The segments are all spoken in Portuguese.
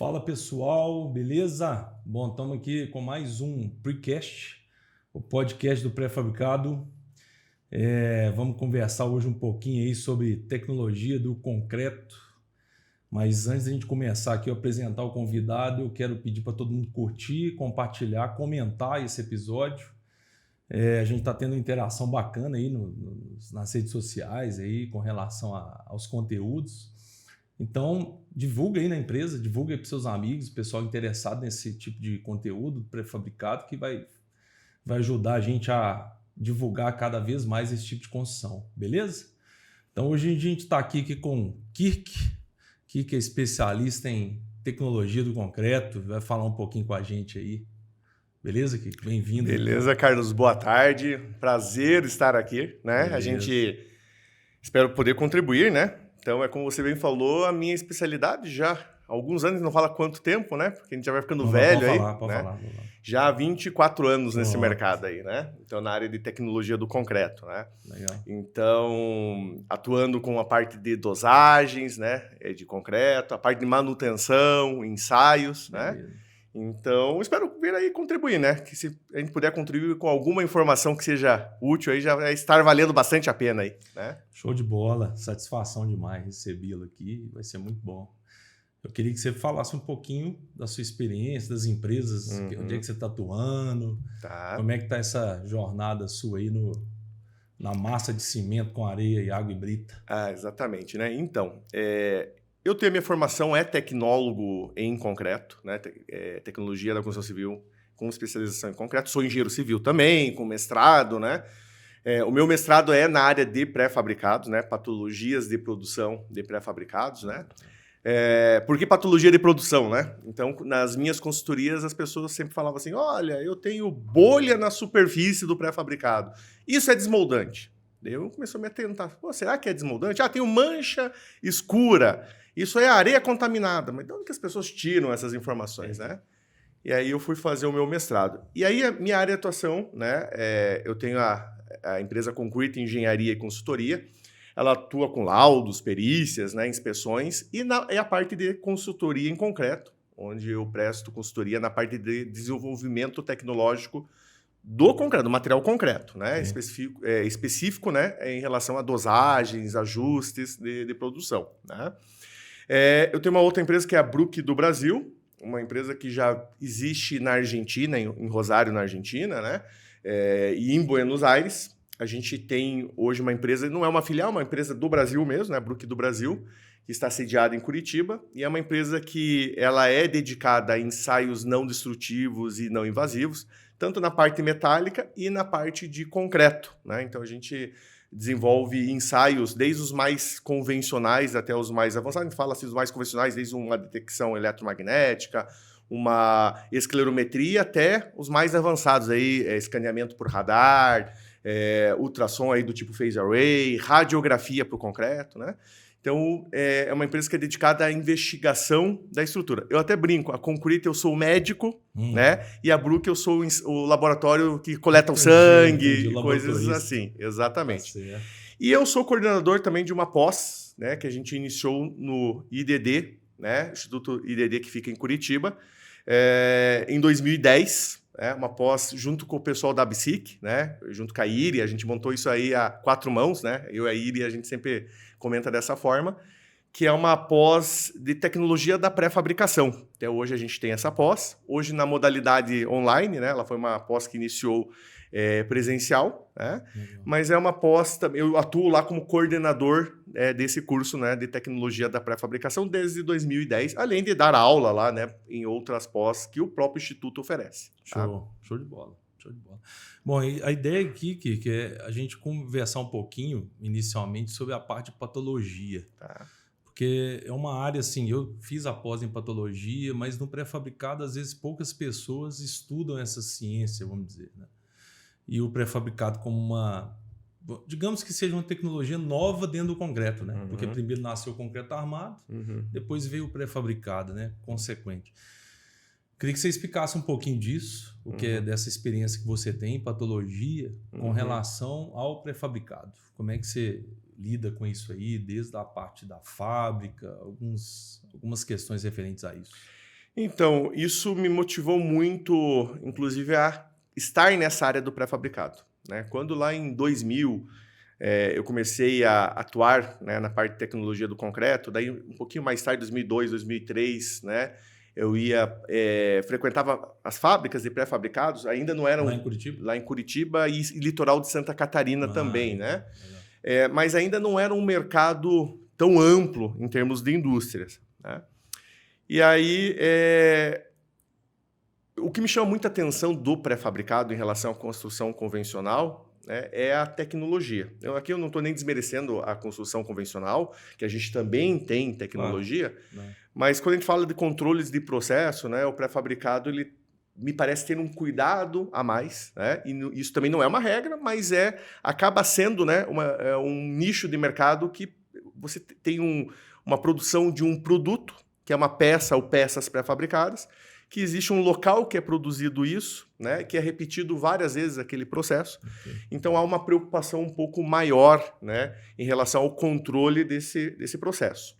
Fala pessoal, beleza? Bom, estamos aqui com mais um Precast, o podcast do pré-fabricado. Vamos conversar hoje um pouquinho aí sobre tecnologia do concreto. Mas antes de a gente começar aqui a apresentar o convidado, eu quero pedir para todo mundo curtir, compartilhar, comentar esse episódio. A gente está tendo interação bacana aí nas redes sociais aí, com relação aos conteúdos. Então, divulga aí na empresa, divulga aí para seus amigos, pessoal interessado nesse tipo de conteúdo pré-fabricado que vai ajudar a gente a divulgar cada vez mais esse tipo de construção, beleza? Então, hoje a gente está aqui com o Kirk. Kirk é especialista em tecnologia do concreto, vai falar um pouquinho com a gente aí. Beleza, Kirk? Bem-vindo. Beleza, Carlos, boa tarde. Prazer estar aqui, né? Beleza. A gente espera poder contribuir, né? Então, como você bem falou, a minha especialidade já há alguns anos, não fala quanto tempo, né? Porque a gente já vai ficando velho aí. Pode falar. Já há 24 anos nesse mercado aí, né? Então, na área de tecnologia do concreto, né? Legal. Então, atuando com a parte de dosagens, né? De concreto, a parte de manutenção, ensaios, né? Então, espero vir aí contribuir, né? Que se a gente puder contribuir com alguma informação que seja útil aí, já vai estar valendo bastante a pena aí, né? Show de bola, satisfação demais recebê-lo aqui, vai ser muito bom. Eu queria que você falasse um pouquinho da sua experiência, das empresas, onde é que você está atuando, como é que está essa jornada sua aí na massa de cimento com areia e água e brita. Exatamente, né? Então, eu tenho a minha formação tecnólogo em concreto, né? Tecnologia da construção civil com especialização em concreto. Sou engenheiro civil também, com mestrado, né? O meu mestrado é na área de pré-fabricados, né? Patologias de produção de pré-fabricados, né? Por que patologia de produção, né? Então, nas minhas consultorias, as pessoas sempre falavam assim, olha, eu tenho bolha na superfície do pré-fabricado. Isso é desmoldante. Daí eu comecei a me atentar. Será que é desmoldante? Tenho mancha escura. Isso é areia contaminada. Mas de onde que as pessoas tiram essas informações, né? E aí eu fui fazer o meu mestrado. E aí a minha área de atuação, né? Eu tenho a empresa Concrete Engenharia e Consultoria. Ela atua com laudos, perícias, né, inspeções. E a parte de consultoria em concreto, onde eu presto consultoria na parte de desenvolvimento tecnológico do concreto, do material concreto, né? Específico, né? Em relação a dosagens, ajustes de produção, né? Eu tenho uma outra empresa que é a Bruck do Brasil, uma empresa que já existe na Argentina, em Rosário, na Argentina, né? E em Buenos Aires. A gente tem hoje uma empresa, não é uma filial, uma empresa do Brasil mesmo, né? A Bruck do Brasil, que está sediada em Curitiba, e é uma empresa que ela é dedicada a ensaios não destrutivos e não invasivos, tanto na parte metálica e na parte de concreto, né? Então, a gente desenvolve ensaios desde os mais convencionais até os mais avançados. A gente fala assim, os mais convencionais, desde uma detecção eletromagnética, uma esclerometria, até os mais avançados, aí, escaneamento por radar, ultrassom aí do tipo phase array, radiografia para o concreto, né? Então, é uma empresa que é dedicada à investigação da estrutura. Eu até brinco, a Concrete eu sou o médico, né? E a Bruck eu sou o laboratório que coleta o sangue, coisas assim. Exatamente. Tá. E eu sou coordenador também de uma pós, né? Que a gente iniciou no IDD, né? Instituto IDD que fica em Curitiba, em 2010. Uma pós junto com o pessoal da ABSIC, né? Junto com a IRI, a gente montou isso aí a 4 mãos, né? Eu e a IRI, a gente sempre comenta dessa forma, que é uma pós de tecnologia da pré-fabricação. Até hoje a gente tem essa pós, hoje na modalidade online, né? Ela foi uma pós que iniciou presencial, né? Mas é uma pós, eu atuo lá como coordenador desse curso, né, de tecnologia da pré-fabricação desde 2010, além de dar aula lá, né, em outras pós que o próprio Instituto oferece. Show de bola. Bom, a ideia aqui, que é a gente conversar um pouquinho, inicialmente, sobre a parte de patologia. Tá. Porque é uma área, assim, eu fiz a pós em patologia, mas no pré-fabricado, às vezes, poucas pessoas estudam essa ciência, vamos dizer, né? E o pré-fabricado como uma... Digamos que seja uma tecnologia nova dentro do concreto, né? Porque primeiro nasceu o concreto armado, depois veio o pré-fabricado, né? Consequente. Queria que você explicasse um pouquinho disso, o que é dessa experiência que você tem em patologia com relação ao pré-fabricado. Como é que você lida com isso aí, desde a parte da fábrica, algumas questões referentes a isso? Então, isso me motivou muito, inclusive, a estar nessa área do pré-fabricado, né? Quando lá em 2000 eu comecei a atuar, né, na parte de tecnologia do concreto, daí um pouquinho mais tarde, 2002, 2003, né, eu frequentava as fábricas de pré-fabricados, ainda não eram... Lá em Curitiba e litoral de Santa Catarina também, né? Mas ainda não era um mercado tão amplo em termos de indústrias, né? E aí, o que me chama muita atenção do pré-fabricado em relação à construção convencional, né, é a tecnologia. Aqui eu não estou nem desmerecendo a construção convencional, que a gente também tem tecnologia, mas quando a gente fala de controles de processo, né, o pré-fabricado ele me parece ter um cuidado a mais, né? E isso também não é uma regra, mas acaba sendo, né, um nicho de mercado que você tem uma produção de um produto, que é uma peça ou peças pré-fabricadas, que existe um local que é produzido isso, né, que é repetido várias vezes aquele processo. Okay. Então, há uma preocupação um pouco maior, né, em relação ao controle desse processo.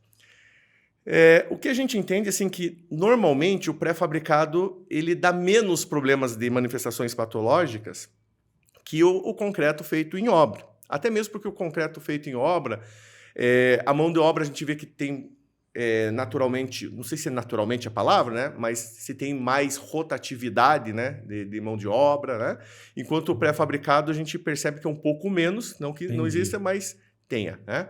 O que a gente entende assim, que, normalmente, o pré-fabricado ele dá menos problemas de manifestações patológicas que o concreto feito em obra. Até mesmo porque o concreto feito em obra, a mão de obra a gente vê que tem... naturalmente, não sei se é naturalmente a palavra, né? Mas se tem mais rotatividade, né? de mão de obra, né? Enquanto o pré-fabricado a gente percebe que é um pouco menos, não que não exista, mas tenha, né?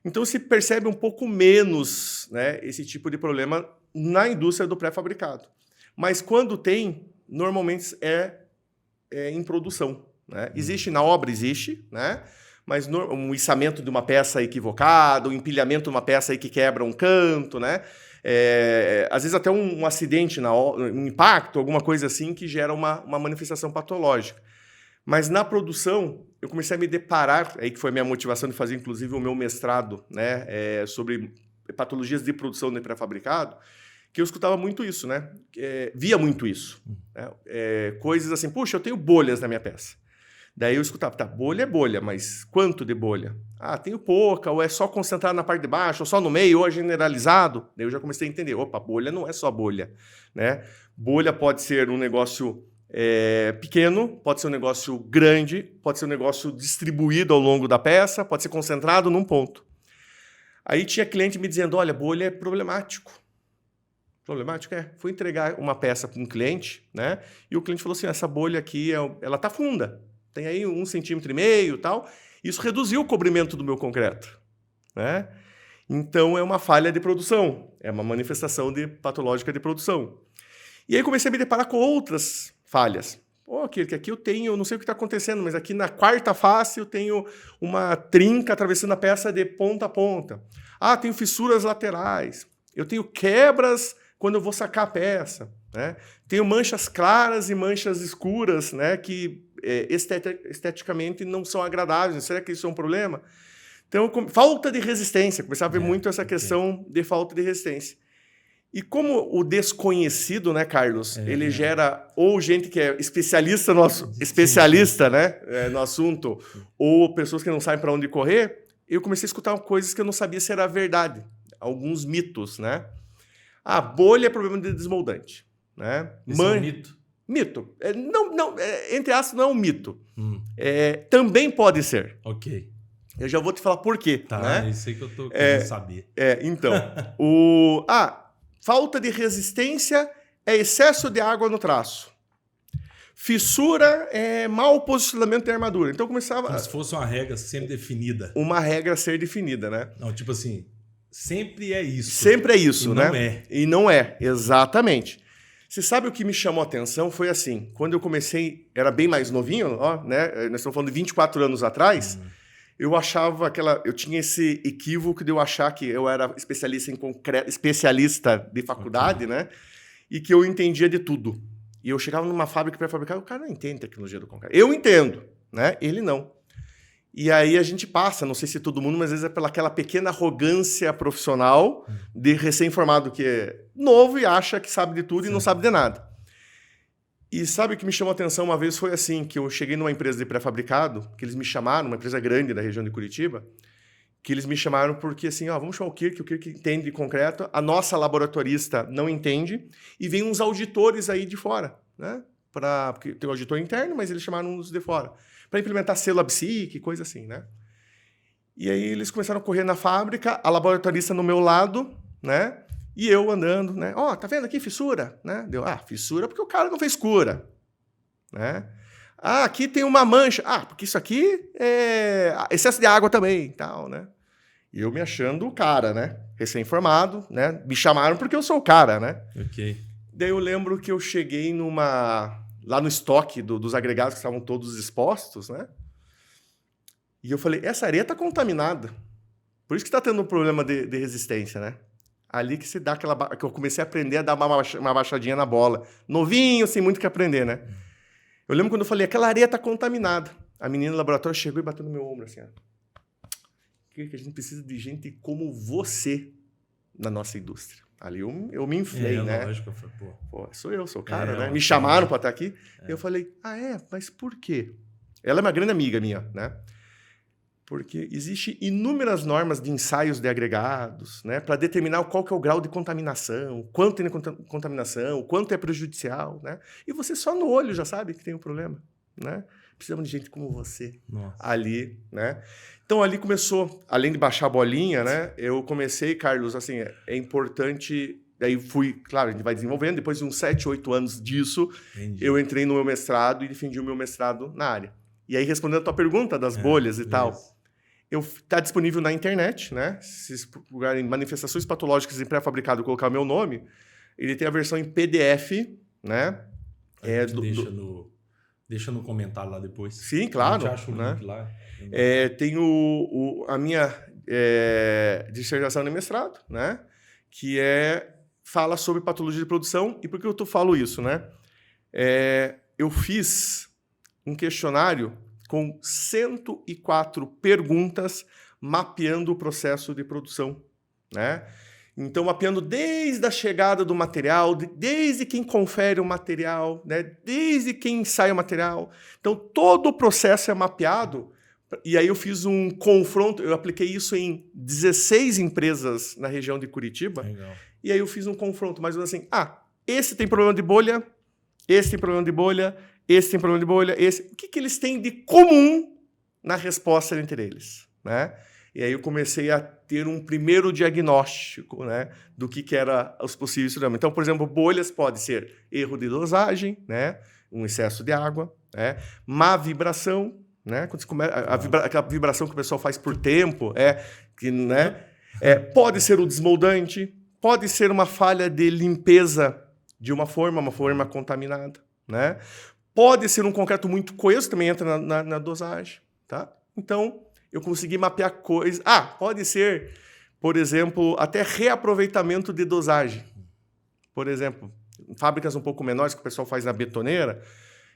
Então se percebe um pouco menos, né, esse tipo de problema na indústria do pré-fabricado. Mas quando tem, normalmente em produção, né? Existe na obra, existe, né? Mas um içamento de uma peça equivocada, um empilhamento de uma peça aí que quebra um canto, né? Às vezes até um acidente, um impacto, alguma coisa assim, que gera uma manifestação patológica. Mas na produção, eu comecei a me deparar, aí que foi a minha motivação de fazer, inclusive, o meu mestrado, né? Sobre patologias de produção de pré-fabricado, que eu escutava muito isso, né? Via muito isso. Né? Coisas assim, puxa, eu tenho bolhas na minha peça. Daí eu escutava, tá, bolha é bolha, mas quanto de bolha? Ah, tenho pouca, ou é só concentrado na parte de baixo, ou só no meio, ou é generalizado. Daí eu já comecei a entender, opa, bolha não é só bolha, né? Bolha pode ser um negócio pequeno, pode ser um negócio grande, pode ser um negócio distribuído ao longo da peça, pode ser concentrado num ponto. Aí tinha cliente me dizendo, olha, bolha é problemático. Problemático Fui entregar uma peça para um cliente, né? E o cliente falou assim, essa bolha aqui, ela tá funda. Tem aí 1,5 centímetro e tal. Isso reduziu o cobrimento do meu concreto, né? Então, é uma falha de produção. É uma manifestação patológica de produção. E aí comecei a me deparar com outras falhas. Aqui eu tenho, não sei o que está acontecendo, mas aqui na quarta face eu tenho uma trinca atravessando a peça de ponta a ponta. Ah, tenho fissuras laterais. Eu tenho quebras quando eu vou sacar a peça, né? Tenho manchas claras e manchas escuras, né, que esteticamente não são agradáveis. Será que isso é um problema? Então, falta de resistência. Começava a ver muito essa questão de falta de resistência. E como o desconhecido, né, Carlos, ele gera ou gente que é especialista né, no assunto, ou pessoas que não sabem para onde correr, eu comecei a escutar coisas que eu não sabia se era verdade. Alguns mitos, né? A bolha é problema de desmoldante, né? Esse é um mito? Mito. Entre aspas, não é um mito. Também pode ser. Ok. Eu já vou te falar por quê. Tá, né? Isso aí que eu tô querendo saber. Então, falta de resistência é excesso de água no traço. Fissura é mau posicionamento da armadura. Então começava... Como se fosse uma regra sempre definida. Uma regra a ser definida, né? Não, tipo assim, sempre é isso. Sempre é isso, né? Não é. E não é, exatamente. Você sabe o que me chamou a atenção? Foi assim, quando eu comecei, era bem mais novinho, né? Nós estamos falando de 24 anos atrás, eu achava eu tinha esse equívoco de eu achar que eu era especialista em concreto, especialista de faculdade, né? E que eu entendia de tudo. E eu chegava numa fábrica pré-fabricada, o cara não entende tecnologia do concreto. Eu entendo, né? Ele não. E aí a gente passa, não sei se todo mundo, mas às vezes é pelaquela pequena arrogância profissional de recém-formado que é novo e acha que sabe de tudo e não sabe de nada. E sabe o que me chamou a atenção uma vez foi assim, que eu cheguei numa empresa de pré-fabricado, que eles me chamaram, uma empresa grande da região de Curitiba, que eles me chamaram porque, assim, vamos chamar o Kirk entende de concreto, a nossa laboratorista não entende, e vem uns auditores aí de fora, né? Porque tem o auditor interno, mas eles chamaram uns de fora, para implementar selo ABSIC, coisa assim, né? E aí eles começaram a correr na fábrica, a laboratorista no meu lado, né? E eu andando, né? Tá vendo aqui fissura? Né? Deu, fissura porque o cara não fez cura, né? Aqui tem uma mancha. Porque isso aqui é excesso de água também, tal, né? E eu me achando o cara, né? Recém-formado, né? Me chamaram porque eu sou o cara, né? Ok. Daí eu lembro que eu cheguei lá no estoque dos agregados que estavam todos expostos, né? E eu falei, essa areia está contaminada. Por isso que está tendo um problema de resistência, né? Ali que se dá que eu comecei a aprender a dar uma baixadinha na bola. Novinho, sem muito o que aprender, né? Eu lembro quando eu falei, aquela areia está contaminada. A menina do laboratório chegou e bateu no meu ombro, assim, que a gente precisa de gente como você na nossa indústria. Ali eu me inflei, né? Lógico, sou o cara, né? Me chamaram para estar aqui. E eu falei, mas por quê? Ela é uma grande amiga minha, né? Porque existe inúmeras normas de ensaios de agregados, né, para determinar qual que é o grau de contaminação, quanto tem contaminação, quanto é prejudicial, né? E você só no olho já sabe que tem um problema, né? Precisamos de gente como você ali, né? Então ali começou, além de baixar a bolinha, né? Eu comecei, Carlos, assim, é importante. Daí fui, claro, a gente vai desenvolvendo. Depois de uns 7, 8 anos disso, eu entrei no meu mestrado e defendi o meu mestrado na área. E aí, respondendo a tua pergunta das bolhas e tal, está disponível na internet, né? Se procurarem manifestações patológicas em pré-fabricado e colocar o meu nome, ele tem a versão em PDF, né? Deixa no comentário lá depois. Sim, claro. A gente acha o link lá. Tem a minha dissertação de mestrado, né? Que fala sobre patologia de produção. E por que eu falo isso, né? Eu fiz um questionário com 104 perguntas mapeando o processo de produção, né? Então, mapeando desde a chegada do material, desde quem confere o material, né? Desde quem ensaia o material. Então, todo o processo é mapeado. E aí eu fiz um confronto, eu apliquei isso em 16 empresas na região de Curitiba. Legal. E aí eu fiz um confronto, mais ou menos assim, esse tem problema de bolha, esse tem problema de bolha, esse tem problema de bolha, esse... O que eles têm de comum na resposta entre eles, né? E aí eu comecei a ter um primeiro diagnóstico, né, do que era os possíveis problemas. Então, por exemplo, bolhas pode ser erro de dosagem, né, um excesso de água, né, má vibração, né, quando você aquela vibração que o pessoal faz por tempo, pode ser o desmoldante, pode ser uma falha de limpeza de uma forma contaminada, né? Pode ser um concreto muito coeso, também entra na dosagem, tá? Então, eu consegui mapear coisas. Pode ser, por exemplo, até reaproveitamento de dosagem. Por exemplo, em fábricas um pouco menores que o pessoal faz na betoneira,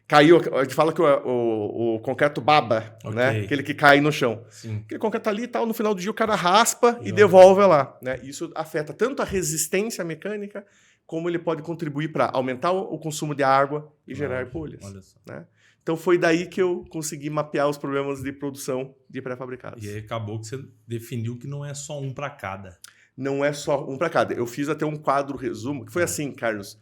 caiu, a gente fala que o concreto baba, né? Aquele que cai no chão. Sim. Aquele concreto ali e tal, no final do dia o cara raspa e devolve lá, né? Isso afeta tanto a resistência mecânica, como ele pode contribuir para aumentar o consumo de água e gerar bolhas. Olha só. Né? Então, foi daí que eu consegui mapear os problemas de produção de pré-fabricados. E aí acabou que você definiu que não é só um para cada. Não é só um para cada. Eu fiz até um quadro resumo, que foi assim, Carlos.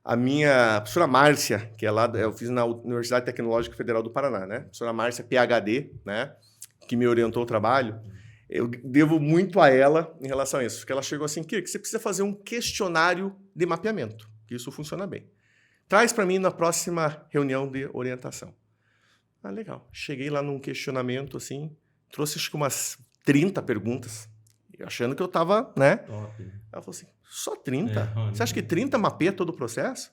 A minha professora Márcia, que é lá, eu fiz na Universidade Tecnológica Federal do Paraná, né? Professora Márcia, PhD, né? Que me orientou o trabalho. Eu devo muito a ela em relação a isso. Porque ela chegou assim, Kirk, você precisa fazer um questionário de mapeamento, que isso funciona bem. Traz para mim na próxima reunião de orientação. Legal. Cheguei lá num questionamento, assim, trouxe acho que umas 30 perguntas, achando que eu estava, né? Top. Ela falou assim, só 30? Você acha que 30 mapeia todo o processo?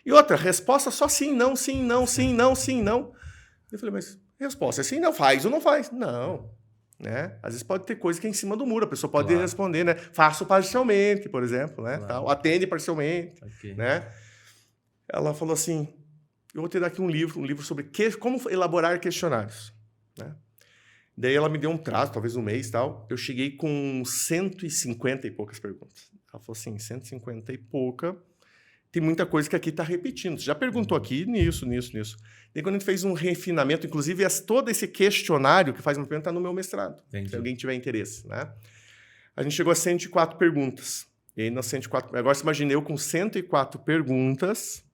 E outra, resposta só sim, não, sim, não, sim, não, sim, não. Eu falei, mas resposta é sim, não, faz ou não faz? Não. Né? Às vezes pode ter coisa que é em cima do muro, a pessoa pode responder, né? Faço parcialmente, por exemplo, né? Tal, atende parcialmente, né? Ela falou assim, eu vou te dar aqui um livro sobre como elaborar questionários, né? Daí ela me deu um prazo, talvez um mês e tal, eu cheguei com 150 e poucas perguntas. Ela falou assim, 150 e pouca, tem muita coisa que aqui está repetindo. Você já perguntou aqui nisso. E quando a gente fez um refinamento, inclusive todo esse questionário que faz uma pergunta está no meu mestrado, se alguém tiver interesse, né? A gente chegou a 104 perguntas. E aí, nas 104... Agora, você imagina eu com 104 perguntas,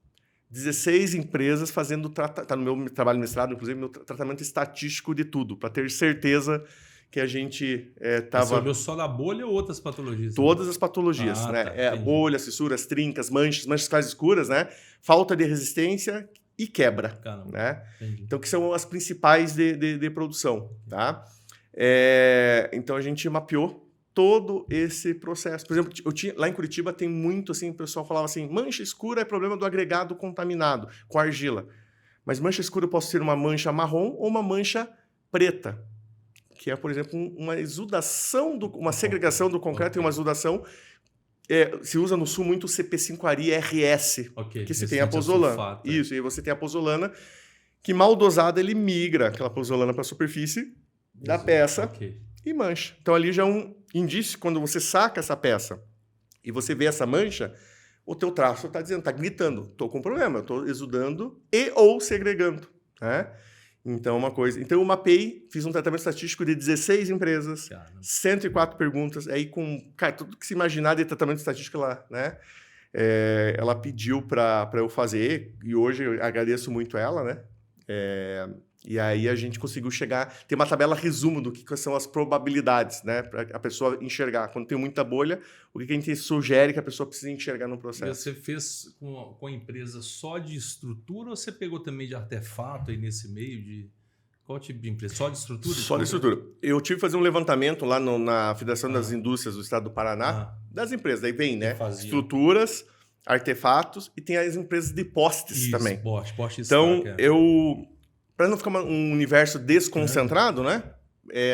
16 empresas fazendo... Está no meu trabalho de mestrado, inclusive, meu tratamento estatístico de tudo, para ter certeza que a gente estava... Você olhou só da bolha ou outras patologias? Todas as patologias, né? Tá, bolhas, fissuras, trincas, manchas quase escuras, né? Falta de resistência e quebra. Caramba, né? Entendi. Então, que são as principais de produção, tá? Então, a gente mapeou todo esse processo. Por exemplo, lá em Curitiba tem muito assim, o pessoal falava assim, mancha escura é problema do agregado contaminado com argila. Mas mancha escura pode ser uma mancha marrom ou uma mancha preta, que é, por exemplo, uma exudação, uma segregação do concreto e uma exudação. Se usa no sul muito o CP5-ARI RS, que se tem a pozolana. Isso, e aí você tem a pozolana, que mal dosada ele migra aquela pozolana para a superfície da peça e mancha. Então ali já é um indício, quando você saca essa peça e você vê essa mancha, o teu traço está dizendo, está gritando, estou com problema, estou exudando e ou segregando, né? Então, uma coisa. Então, eu mapeei, fiz um tratamento estatístico de 16 empresas, 104 perguntas, aí com tudo que se imaginar de tratamento estatístico lá, né? Ela pediu para eu fazer, e hoje eu agradeço muito ela, né? E aí a gente conseguiu chegar... Tem uma tabela resumo do que são as probabilidades, né? Para a pessoa enxergar. Quando tem muita bolha, o que a gente sugere que a pessoa precisa enxergar no processo. E você fez com a empresa só de estrutura ou você pegou também de artefato aí nesse meio de... Qual tipo de empresa? Só de estrutura? Só de estrutura. Eu tive que fazer um levantamento lá na Federação das Indústrias do Estado do Paraná, das empresas. Daí vem, né? Estruturas, artefatos e tem as empresas de postes também. Postes. Então, para não ficar um universo desconcentrado, né?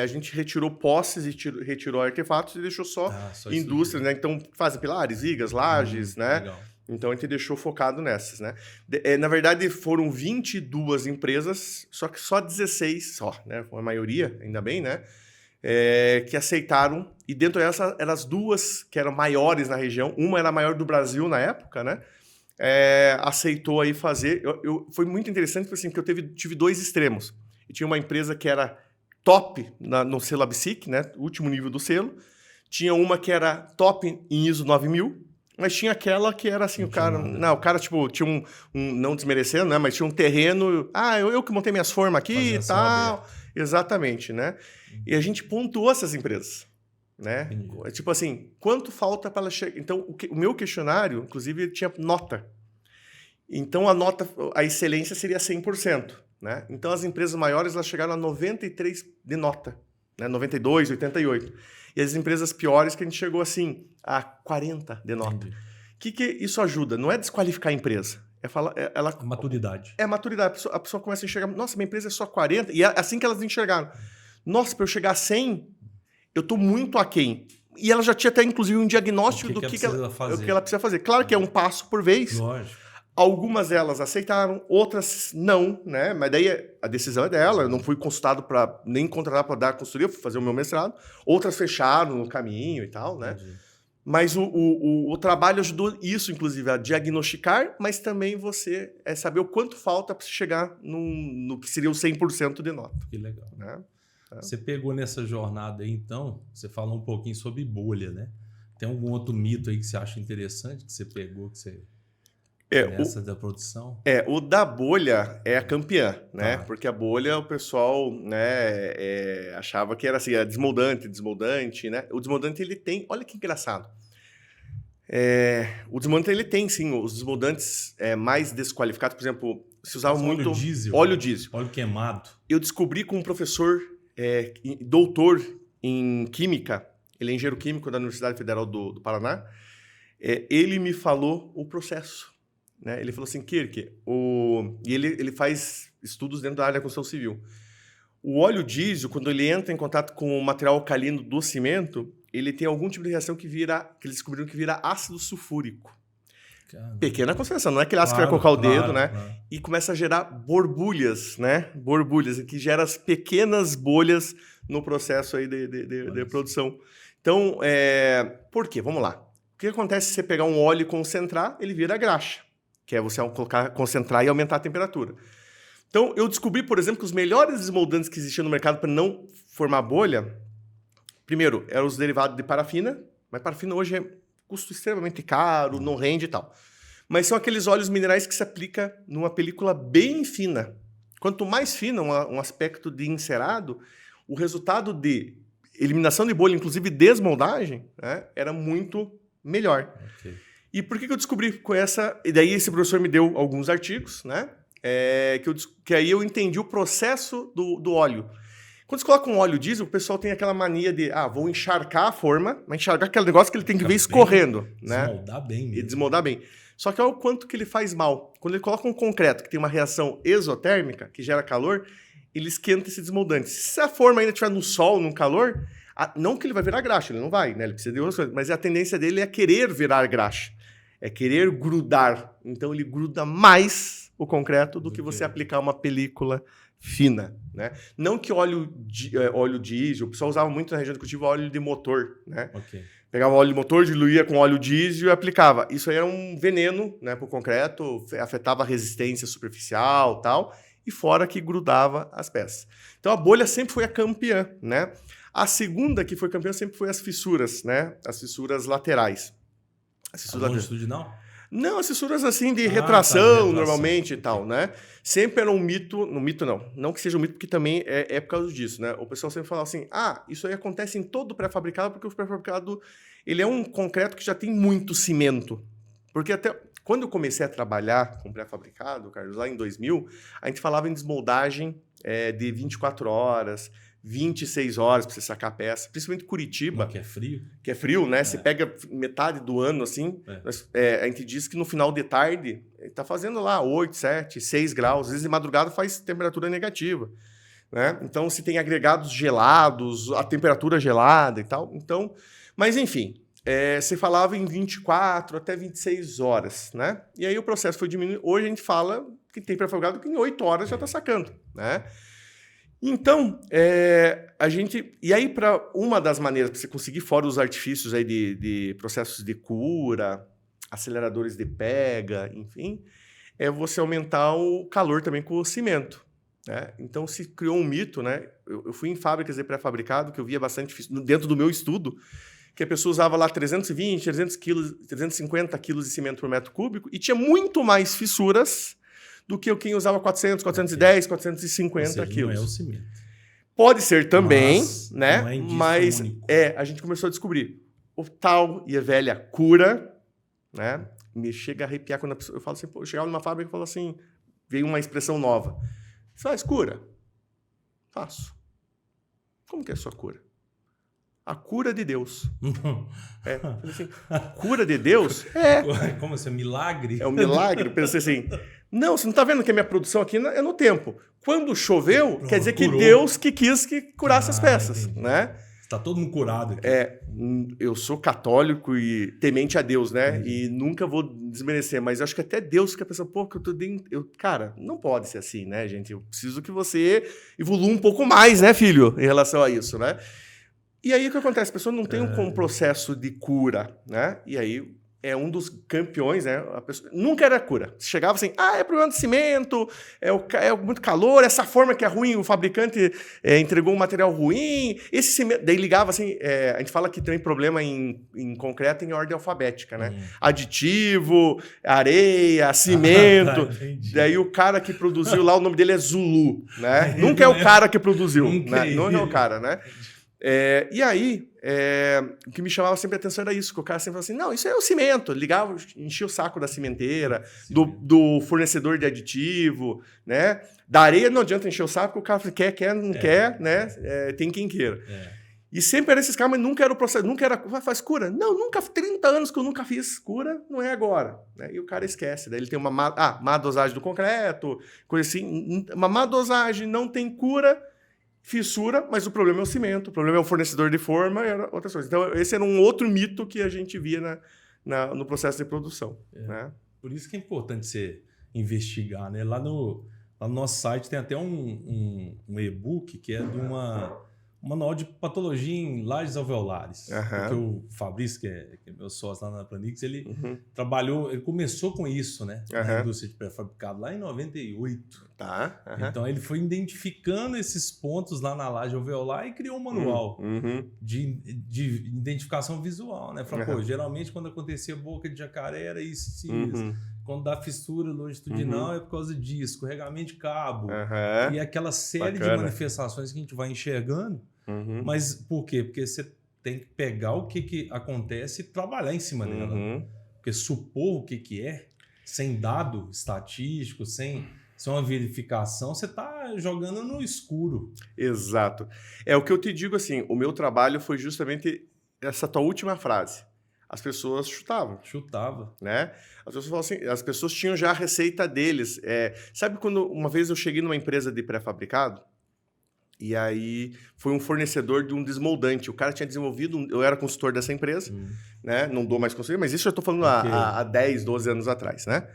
A gente retirou postes e retirou artefatos e deixou só indústrias, né? Então, fazem pilares, vigas, lajes, né? Legal. Então, a gente deixou focado nessas, né? Na verdade, foram 22 empresas, só que só 16, né? Foi a maioria, ainda bem, né? Que aceitaram. E dentro dessas, eram as duas que eram maiores na região. Uma era a maior do Brasil na época, né? Aceitou aí fazer. Foi muito interessante, assim, porque eu tive dois extremos. E tinha uma empresa que era top no selo ABSIC, né? Último nível do selo. Tinha uma que era top em ISO 9000, mas tinha aquela que era assim, o cara tipo, tinha um não desmerecendo, né? Mas tinha um terreno, eu que montei minhas formas aqui e tal. Exatamente, né? E a gente pontuou essas empresas, né? Tipo assim, quanto falta para ela chegar? Então, o meu questionário, inclusive, tinha nota. Então, a excelência seria 100%, né? Então, as empresas maiores, elas chegaram a 93 de nota, né? 92, 88. E as empresas piores que a gente chegou, assim, a 40 de nota. O que isso ajuda? Não é desqualificar a empresa. A maturidade. É a maturidade. A pessoa começa a enxergar, nossa, minha empresa é só 40. E é assim que elas enxergaram. Nossa, para eu chegar a 100, eu estou muito aquém. E ela já tinha até, inclusive, um diagnóstico do que ela precisa fazer. Claro que é um passo por vez. Lógico. Algumas delas aceitaram, outras não, né? Mas daí a decisão é dela. Eu não fui consultado para nem contratar para dar consultoria, fui fazer o meu mestrado. Outras fecharam no caminho e tal, né? Entendi. Mas o trabalho ajudou isso, inclusive, a diagnosticar, mas também você saber o quanto falta para chegar no que seria o 100% de nota. Que legal. Né? Você pegou nessa jornada aí, então, você falou um pouquinho sobre bolha, né? Tem algum outro mito aí que você acha interessante, que você pegou, que você... Essa da produção? O da bolha é a campeã, né? Porque a bolha, o pessoal, né, achava que era assim, desmoldante, né? O desmoldante, ele tem... Olha que engraçado. O desmoldante, ele tem, sim, os desmoldantes mais desqualificados. Por exemplo, se usava muito... Óleo diesel. Óleo queimado. Eu descobri com um professor, doutor em Química, ele é engenheiro químico da Universidade Federal do Paraná, ele me falou o processo. Né? Ele falou assim, Kirk, e ele faz estudos dentro da área da construção civil. O óleo diesel, quando ele entra em contato com o material alcalino do cimento, ele tem algum tipo de reação que eles descobriram que vira ácido sulfúrico. Caramba. Pequena concentração, não é aquele ácido que vai colocar o dedo, né? Claro. E começa a gerar borbulhas, né? Borbulhas, que gera as pequenas bolhas no processo aí de produção. Então, por quê? Vamos lá. O que acontece se você pegar um óleo e concentrar, ele vira graxa. que é você concentrar e aumentar a temperatura. Então, eu descobri, por exemplo, que os melhores desmoldantes que existiam no mercado para não formar bolha, primeiro, eram os derivados de parafina, mas parafina hoje é custo extremamente caro, não rende e tal. Mas são aqueles óleos minerais que se aplica numa película bem fina. Quanto mais fina um aspecto de encerado, o resultado de eliminação de bolha, inclusive desmoldagem, né, era muito melhor. Okay. E por que eu descobri com essa... E daí esse professor me deu alguns artigos, né? Que aí eu entendi o processo do óleo. Quando você coloca um óleo diesel, o pessoal tem aquela mania de, vou encharcar a forma, mas encharcar aquele negócio que ele tem que ver escorrendo. Desmoldar bem mesmo. E desmoldar bem. Só que olha o quanto que ele faz mal. Quando ele coloca um concreto que tem uma reação exotérmica, que gera calor, ele esquenta esse desmoldante. Se a forma ainda estiver no sol, no calor, não que ele vai virar graxa, ele não vai, né? Ele precisa de outras coisas, mas a tendência dele é querer virar graxa. É querer grudar. Então ele gruda mais o concreto do que você aplicar uma película fina, né? Não que óleo diesel, o pessoal usava muito na região do cultivo óleo de motor, né? Okay. Pegava óleo de motor, diluía com óleo diesel e aplicava. Isso aí era um veneno, né, para o concreto, afetava a resistência superficial e tal, e fora que grudava as peças. Então a bolha sempre foi a campeã, né? A segunda que foi campeã sempre foi as fissuras, né? As fissuras laterais. As fissuras longitudinal? Não, as fissuras assim de retração, normalmente e tal, né? Sempre era um mito, não que seja um mito, porque também é por causa disso, né? O pessoal sempre fala assim, isso aí acontece em todo pré-fabricado, porque o pré-fabricado, ele é um concreto que já tem muito cimento. Porque até quando eu comecei a trabalhar com pré-fabricado, Carlos, lá em 2000, a gente falava em desmoldagem de 24 horas, 26 horas para você sacar a peça, principalmente Curitiba. Que é frio. Que é frio, né? Você pega metade do ano, assim, a gente diz que no final de tarde está fazendo lá 8, 7, 6 graus. Às vezes de madrugada faz temperatura negativa, né? Então, se tem agregados gelados, a temperatura gelada e tal. Então, mas enfim, você falava em 24 até 26 horas, né? E aí o processo foi diminuindo. Hoje a gente fala que tem pré-fabricado que em 8 horas já está sacando, né? Então, e aí, para uma das maneiras para você conseguir, fora os artifícios aí de processos de cura, aceleradores de pega, enfim, é você aumentar o calor também com o cimento, né? Então, se criou um mito, né? Eu fui em fábricas de pré-fabricado, que eu via bastante dentro do meu estudo, que a pessoa usava lá 320, 350 quilos de cimento por metro cúbico e tinha muito mais fissuras do que quem usava 400, 410, 450 quilos. Não é o cimento. Pode ser também, né? Não é mas a gente começou a descobrir o tal e a velha cura, né? Me chega a arrepiar quando eu falo assim, eu chegava numa fábrica e falo assim, veio uma expressão nova. Você faz cura? Faço. Como que é a sua cura? A cura de Deus. Assim, cura de Deus? Como assim? Milagre? É um milagre. Pensei assim, não, você não está vendo que a minha produção aqui é no tempo. Quando choveu, quer dizer que Deus que quis que curasse as peças, entendi. Né? Está todo mundo curado aqui. Eu sou católico e temente a Deus, né? E nunca vou desmerecer, mas eu acho que até Deus que a pessoa, que eu tô dentro... Cara, não pode ser assim, né, gente? Eu preciso que você evolua um pouco mais, né, filho, em relação a isso, né? E aí o que acontece? A pessoa não tem um processo de cura, né? E aí é um dos campeões, né? A pessoa, nunca era cura. Você chegava assim, é problema de cimento, é muito calor, essa forma que é ruim, o fabricante entregou um material ruim, esse cimento... Daí ligava assim, a gente fala que tem problema em concreto em ordem alfabética, né? Aditivo, areia, cimento. Daí o cara que produziu lá, o nome dele é Zulu, né? Nunca é o cara que produziu, né? Não é o cara, né? E aí, o que me chamava sempre a atenção era isso, que o cara sempre falava assim, não, isso é o cimento, ligava, enchia o saco da cimenteira, do fornecedor de aditivo, né? Da areia não adianta encher o saco, o cara quer, não quer, né? Tem quem queira. E sempre era esses caras, mas nunca era o processo, nunca era, faz cura? Não, nunca, 30 anos que eu nunca fiz cura, não é agora. Né? E o cara esquece, daí ele tem uma má dosagem do concreto, coisa assim, uma má dosagem, não tem cura, fissura, mas o problema é o cimento, o problema é o fornecedor de forma e outras coisas. Então, esse era um outro mito que a gente via no processo de produção. Né? Por isso que é importante você investigar. Né? Lá no nosso site tem até um e-book que é de manual de patologia em lajes alveolares. Aham. Porque o Fabrício, que é meu sócio lá na Planix, ele trabalhou, ele começou com isso, né? Na Aham. indústria de pré-fabricado, lá em 98. Tá. Aham. Então ele foi identificando esses pontos lá na laje alveolar e criou um manual de identificação visual, né? Falou, pô, geralmente quando acontecia boca de jacaré era isso. Quando dá fissura longitudinal é por causa disso, escorregamento de cabo. Aham. E aquela série de manifestações que a gente vai enxergando. Mas por quê? Porque você tem que pegar o que acontece e trabalhar em cima dela. Porque supor o que é, sem dado estatístico, sem uma verificação, você está jogando no escuro. Exato. É o que eu te digo assim, o meu trabalho foi justamente essa tua última frase. As pessoas chutavam. Né? As pessoas falam assim, as pessoas tinham já a receita deles. Sabe quando uma vez eu cheguei numa empresa de pré-fabricado e aí foi um fornecedor de um desmoldante. O cara tinha desenvolvido, eu era consultor dessa empresa, né? Não dou mais consultoria, mas isso eu estou falando há 10, 12 anos atrás, né?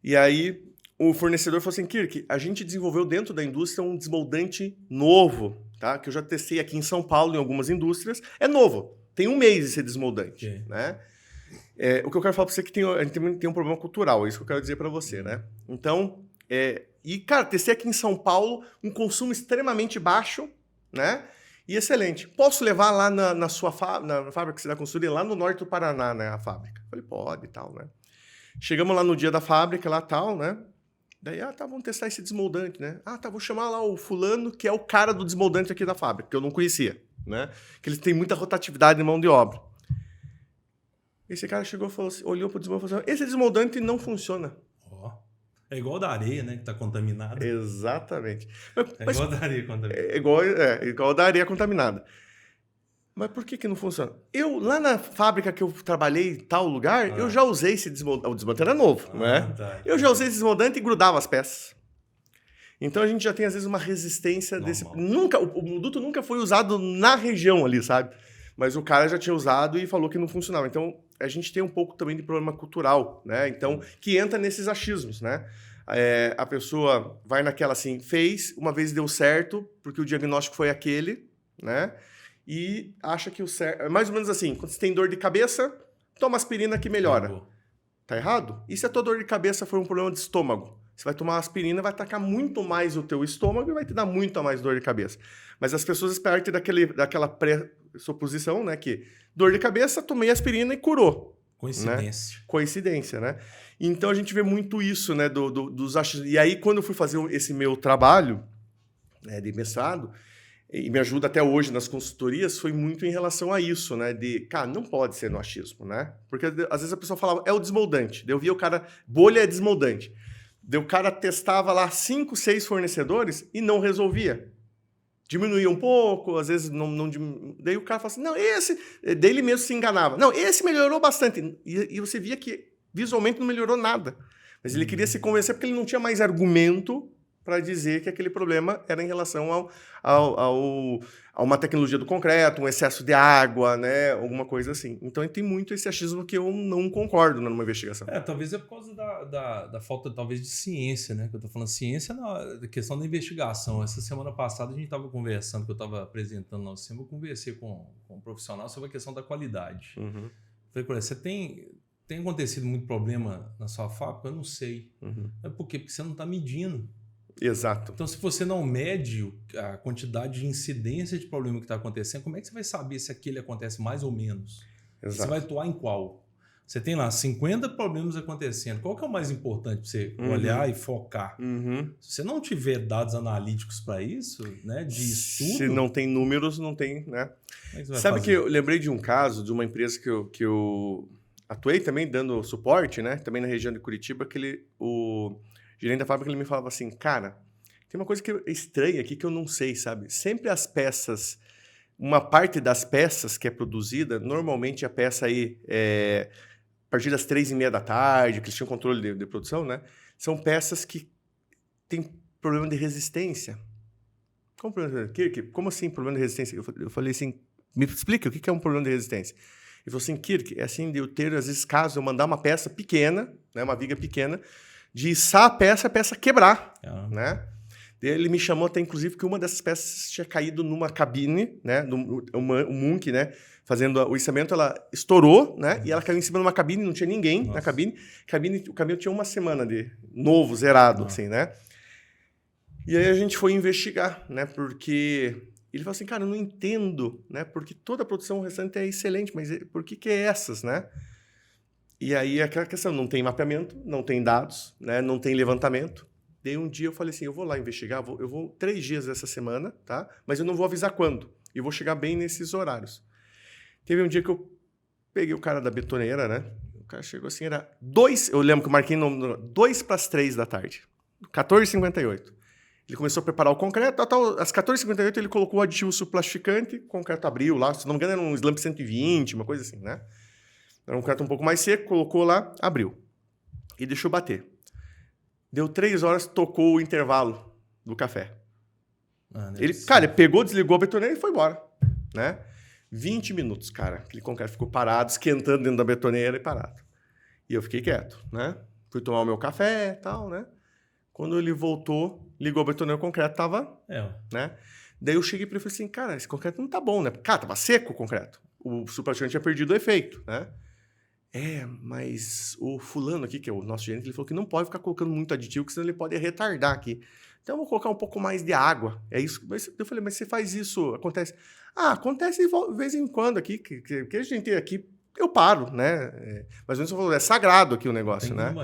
E aí o fornecedor falou assim, Kirk, a gente desenvolveu dentro da indústria um desmoldante novo, tá? Que eu já testei aqui em São Paulo em algumas indústrias. É novo. Tem um mês esse desmoldante, né? O que eu quero falar para você é que a gente tem um problema cultural, é isso que eu quero dizer para você, né? Então, cara, testei aqui em São Paulo um consumo extremamente baixo, né? E excelente. Posso levar lá na sua na fábrica que você dá consultoria, lá no norte do Paraná, né? A fábrica. Falei, pode e tal, né? Chegamos lá no dia da fábrica, lá tal, né? Daí, tá, vamos testar esse desmoldante, né? Tá, vou chamar lá o fulano, que é o cara do desmoldante aqui da fábrica, que eu não conhecia, né? Que eles têm muita rotatividade de mão de obra. Esse cara chegou e falou assim, olhou pro desmoldante e falou assim, esse desmoldante não funciona. É igual da areia, né? Que tá contaminada. Exatamente. Mas, igual da areia contaminada. Igual da areia contaminada. Mas por que não funciona? Lá na fábrica que eu trabalhei em tal lugar, eu já usei esse desmoldante. O desmoldante era novo, né? Tá. Eu já usei esse desmoldante e grudava as peças. Então a gente já tem, às vezes, uma resistência desse. O duto nunca foi usado na região ali, sabe? Mas o cara já tinha usado e falou que não funcionava. Então a gente tem um pouco também de problema cultural, né? Então, que entra nesses achismos, né? A pessoa vai naquela assim, fez, uma vez deu certo, porque o diagnóstico foi aquele, né? E acha que o certo... É mais ou menos assim, quando você tem dor de cabeça, toma aspirina que melhora. Tá errado? E se a tua dor de cabeça for um problema de estômago? Você vai tomar aspirina, vai atacar muito mais o teu estômago e vai te dar muito mais dor de cabeça. Mas as pessoas partem daquela pressuposição, né? Que dor de cabeça, tomei aspirina e curou. Coincidência. Né? Coincidência, né? Então a gente vê muito isso, né? Dos achismos. E aí, quando eu fui fazer esse meu trabalho, né, de mestrado, e me ajuda até hoje nas consultorias, foi muito em relação a isso, né? Cara, não pode ser no achismo, né? Porque às vezes a pessoa falava, é o desmoldante. Daí eu via o cara, bolha é desmoldante. Daí o cara testava lá 5, 6 fornecedores e não resolvia. Diminuía um pouco, às vezes não diminuía. Daí o cara falava assim, não, esse... Daí ele mesmo se enganava. Não, esse melhorou bastante. E você via que visualmente não melhorou nada. Mas ele queria se convencer porque ele não tinha mais argumento para dizer que aquele problema era em relação a uma tecnologia do concreto, um excesso de água, né? Alguma coisa assim. Então, tem muito esse achismo que eu não concordo numa investigação. Talvez é por causa da falta, talvez, de ciência, né? Que eu estou falando ciência na questão da investigação. Essa semana passada a gente estava conversando, que eu estava apresentando lá no CIMA, eu conversei com um profissional sobre a questão da qualidade. Falei, você tem acontecido muito problema na sua fábrica? Eu não sei. Por quê? Porque você não está medindo. Exato. Então, se você não mede a quantidade de incidência de problema que está acontecendo, como é que você vai saber se aquele acontece mais ou menos? Exato. Você vai atuar em qual? Você tem lá 50 problemas acontecendo. Qual que é o mais importante para você olhar e focar? Se você não tiver dados analíticos para isso, né, de estudo... Se não tem números, não tem, né? Sabe que eu lembrei de um caso de uma empresa que eu atuei também dando suporte, né? Também na região de Curitiba, o gerente da fábrica, ele me falava assim, cara, tem uma coisa que é estranha aqui que eu não sei, sabe? Sempre as peças, uma parte das peças que é produzida, normalmente a peça aí, a partir das 3h30 da tarde, que eles tinham controle de produção, né? São peças que têm problema de resistência. Como assim problema de resistência? Eu falei assim, me explica o que é um problema de resistência. Ele falou assim, Kirk, é assim de eu ter, às vezes, caso eu mandar uma peça pequena, né, uma viga pequena, de içar a peça quebrar, né? Ele me chamou até, inclusive, que uma dessas peças tinha caído numa cabine, né? O Munk, né? Fazendo o içamento, ela estourou, né? E ela caiu em cima de uma cabine, não tinha ninguém na cabine. O caminhão tinha uma semana de novo, zerado, assim, né? E aí a gente foi investigar, né? Porque ele falou assim, cara, eu não entendo, né? Porque toda a produção restante é excelente, mas por que é essas, né? E aí aquela questão, não tem mapeamento, não tem dados, né? Não tem levantamento. Daí um dia eu falei assim, eu vou lá investigar, eu vou 3 dias dessa semana, tá? Mas eu não vou avisar quando. Eu vou chegar bem nesses horários. Teve um dia que eu peguei o cara da betoneira, né? O cara chegou assim, era 2... Eu lembro que eu marquei 2 para as 3 da tarde. 14h58. Ele começou a preparar o concreto, às 14h58 ele colocou o aditivo subplastificante, o concreto abriu lá, se não me engano era um Slump 120, uma coisa assim, né? Era um concreto um pouco mais seco, colocou lá, abriu. E deixou bater. Deu 3 horas, tocou o intervalo do café. Ele pegou, desligou a betoneira e foi embora, né? 20 minutos, cara. Aquele concreto ficou parado, esquentando dentro da betoneira e parado. E eu fiquei quieto, né? Fui tomar o meu café e tal, né? Quando ele voltou, ligou a betoneira, o concreto tava, né? Daí eu cheguei para ele e falei assim, cara, esse concreto não tá bom, né? Cara, tava seco o concreto. O subplastificante tinha perdido o efeito, né? Mas o fulano aqui, que é o nosso gerente, ele falou que não pode ficar colocando muito aditivo, que senão ele pode retardar aqui. Então eu vou colocar um pouco mais de água. É isso. Eu falei, mas você faz isso, acontece? Acontece de vez em quando aqui, que a gente aqui, eu paro, né? Mas você falou, é sagrado aqui o negócio, né?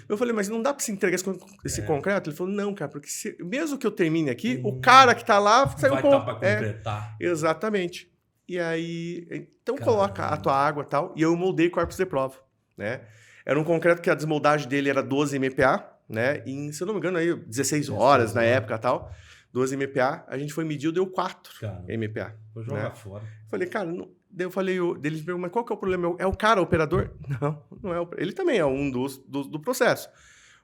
Eu falei, mas não dá para se entregar esse concreto? Ele falou, não, cara, porque mesmo que eu termine aqui, o cara que tá lá saiu vai estar para completar. Exatamente. E aí, então coloca a tua água e tal, e eu moldei corpos de prova, né? Era um concreto que a desmoldagem dele era 12 MPa, né? E, se eu não me engano, aí 16 horas na época e tal, 12 MPa, a gente foi medir, deu 4 MPa. Vou jogar fora. Falei, cara, não... Daí eu falei, ele me perguntou, mas qual que é o problema? É o cara, o operador? Não é o... Ele também é um do processo.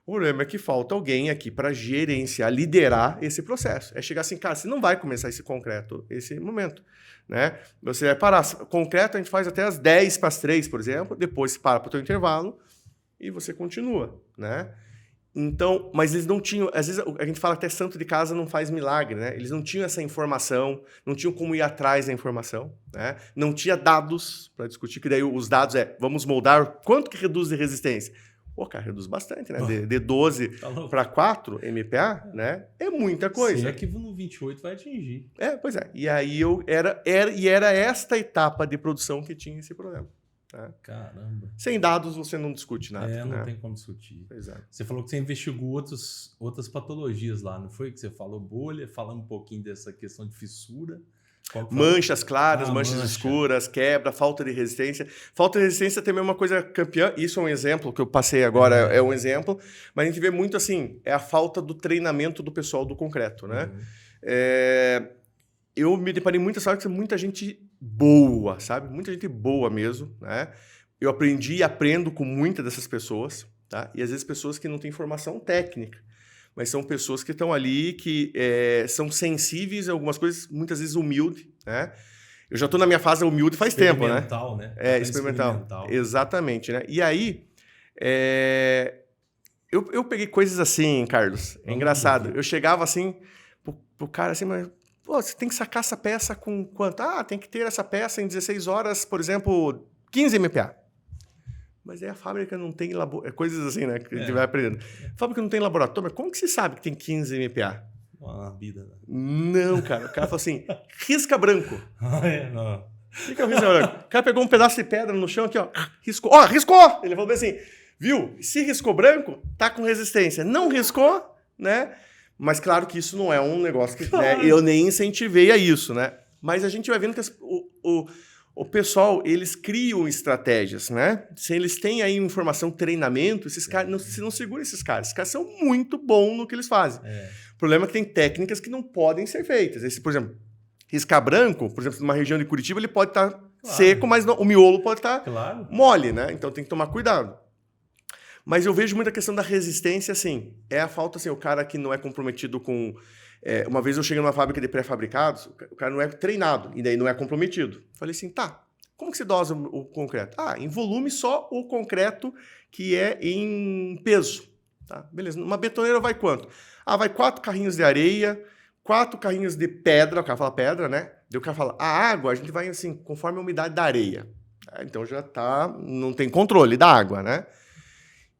O problema é que falta alguém aqui para gerenciar, liderar esse processo. É chegar assim, cara, você não vai começar esse concreto, esse momento, né? Você vai parar. Concreto a gente faz até as 10 para as 3, por exemplo, depois você para para o teu intervalo e você continua, né? Então, mas eles não tinham, às vezes a gente fala até santo de casa não faz milagre, né? Eles não tinham essa informação, não tinham como ir atrás da informação, né? Não tinha dados para discutir, que daí os dados vamos moldar quanto que reduz de resistência. Pô, cara, reduz bastante, né? De 12 para 4 MPa, né? É muita coisa. Se é que no 28 vai atingir. Pois é. E aí era esta etapa de produção que tinha esse problema. Né? Caramba. Sem dados você não discute nada. Não tem como discutir. Pois é. Você falou que você investigou outras patologias lá, não foi? Que você falou bolha, falando um pouquinho dessa questão de fissura. Manchas claras, manchas escuras, quebra, falta de resistência. Falta de resistência também é uma coisa campeã. Isso é um exemplo que eu passei agora, é um exemplo. Mas a gente vê muito assim, é a falta do treinamento do pessoal do concreto, né? Eu me deparei com muita gente boa, sabe? Muita gente boa mesmo, né? Eu aprendi e aprendo com muitas dessas pessoas, tá? E às vezes pessoas que não têm formação técnica. Mas são pessoas que estão ali, que são sensíveis a algumas coisas, muitas vezes humildes, né? Eu já estou na minha fase humilde faz tempo, né? Experimental, né? Experimental. Exatamente, né? E aí, eu peguei coisas assim, Carlos, é engraçado. Eu chegava assim, pro cara assim, mas, pô, você tem que sacar essa peça com quanto? Tem que ter essa peça em 16 horas, por exemplo, 15 MPa. Mas aí a fábrica não tem laboratório. Coisas assim, né? Que a gente vai aprendendo. A fábrica não tem laboratório, mas como que se sabe que tem 15 MPa? Uma vida, né? Não, cara. O cara falou assim: risca branco. Não. O que é o risca branco? O cara pegou um pedaço de pedra no chão aqui, ó. Riscou. Riscou! Ele falou assim: viu? Se riscou branco, tá com resistência. Não riscou, né? Mas claro que isso não é um negócio que eu nem incentivei a isso, né? Mas a gente vai vendo que o pessoal, eles criam estratégias, né? Se eles têm aí informação, treinamento, esses caras, não segura esses caras. Esses caras são muito bons no que eles fazem. O problema é que tem técnicas que não podem ser feitas. Por exemplo, riscar branco, por exemplo, numa região de Curitiba, ele pode estar seco, mas o miolo pode estar mole, né? Então tem que tomar cuidado. Mas eu vejo muita questão da resistência, assim. É a falta, assim, o cara que não é comprometido com... uma vez eu cheguei numa fábrica de pré-fabricados, o cara não é treinado, e daí não é comprometido. Falei assim, tá, como que se dosa o concreto? Em volume só o concreto que é em peso. Tá, beleza. Uma betoneira vai quanto? Vai 4 carrinhos de areia, 4 carrinhos de pedra, o cara fala pedra, né? Daí o cara fala, a água a gente vai assim, conforme a umidade da areia. Então já não tem controle da água, né?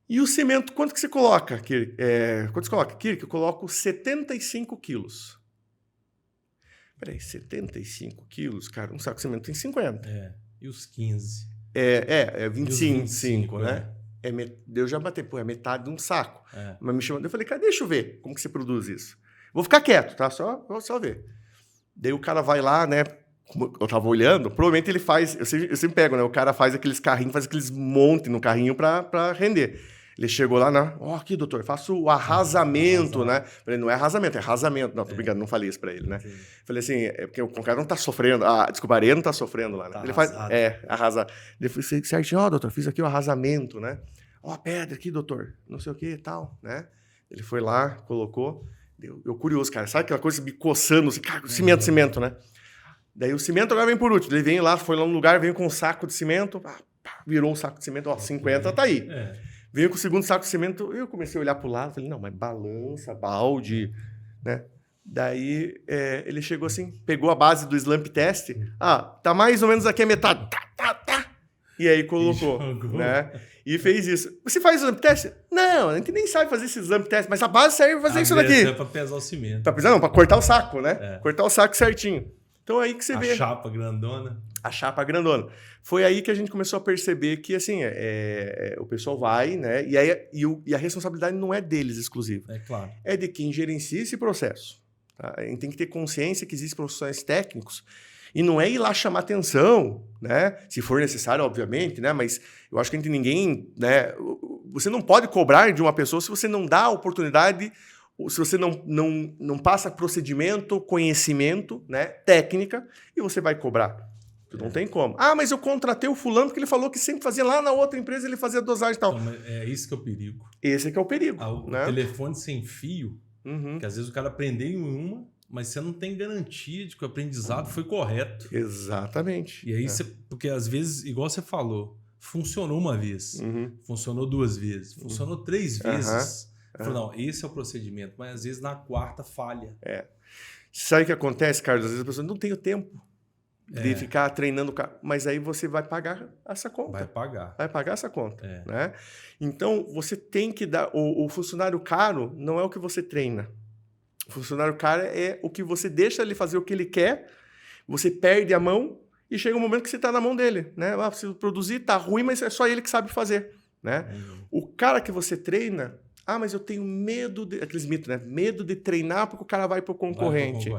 E o cimento, quanto que você coloca, Kirk? Quanto você coloca? Kirk, eu coloco 75 quilos. Peraí, 75 quilos? Cara, um saco de cimento tem 50. E os 15? 25, né? Eu já bati, é metade de um saco. Mas me chamando, eu falei, cara, deixa eu ver como que você produz isso. Vou ficar quieto, tá? Só ver. Daí o cara vai lá, né? Como eu tava olhando, provavelmente ele faz, eu sempre pego, né? O cara faz aqueles carrinhos, faz aqueles montes no carrinho para render. Ele chegou lá, né? Aqui, doutor, eu faço o arrasamento, né? Falei, não é arrasamento, é arrasamento. Não, tô brincando, não falei isso para ele, né? Sim. Falei assim, porque o cara não tá sofrendo, desculpa, a areia não tá sofrendo lá, né? Ele faz, arrasar. Ele falou, certinho, doutor, fiz aqui o arrasamento, né? Pedra aqui, doutor, não sei o que e tal, né? Ele foi lá, colocou. Eu curioso, cara, sabe aquela coisa me coçando, assim, cara, cimento, né? Daí o cimento agora vem por último. Ele vem lá, foi lá no lugar, veio com um saco de cimento, virou um saco de cimento, 50 tá aí. Veio com o segundo saco de cimento, eu comecei a olhar pro lado, falei, não, mas balança, balde, né? Daí ele chegou assim, pegou a base do slump test, tá mais ou menos aqui a metade, tá. E aí colocou, né? E fez isso. Você faz slump test? Não, a gente nem sabe fazer esse slump test, mas a base serve para fazer isso daqui. É para pesar o cimento. Para cortar o saco, né? Cortar o saco certinho. Então aí que você vê. A chapa grandona. A chapa grandona. Foi aí que a gente começou a perceber que, assim, o pessoal vai, né? E a responsabilidade não é deles exclusiva. É claro. É de quem gerencia esse processo. Tá? A gente tem que ter consciência que existem profissionais técnicos e não é ir lá chamar atenção, né? Se for necessário, obviamente, né? Mas eu acho que ninguém, né? Você não pode cobrar de uma pessoa se você não dá a oportunidade, se você não passa procedimento, conhecimento, né? Técnica, e você vai cobrar. Não tem como. Mas eu contratei o fulano porque ele falou que sempre fazia lá na outra empresa, ele fazia dosagem e tal. Então, é isso que é o perigo. Esse que é o perigo. O telefone sem fio, que às vezes o cara aprendeu em uma, mas você não tem garantia de que o aprendizado foi correto. Exatamente. E aí porque às vezes, igual você falou, funcionou uma vez, funcionou 2 vezes, funcionou 3 vezes. Falou, não, esse é o procedimento, mas às vezes na 4ª falha. Sabe o que acontece, Carlos? Às vezes a pessoa não tem o tempo de ficar treinando o cara, mas aí você vai pagar essa conta. Vai pagar essa conta. Né? Então, você tem que dar... O funcionário caro não é o que você treina. O funcionário caro é o que você deixa ele fazer o que ele quer, você perde a mão e chega um momento que você está na mão dele. Né? Preciso produzir, tá ruim, mas é só ele que sabe fazer. Né? O cara que você treina... mas eu tenho medo de... Aqueles mitos, né? Medo de treinar porque o cara vai pro concorrente.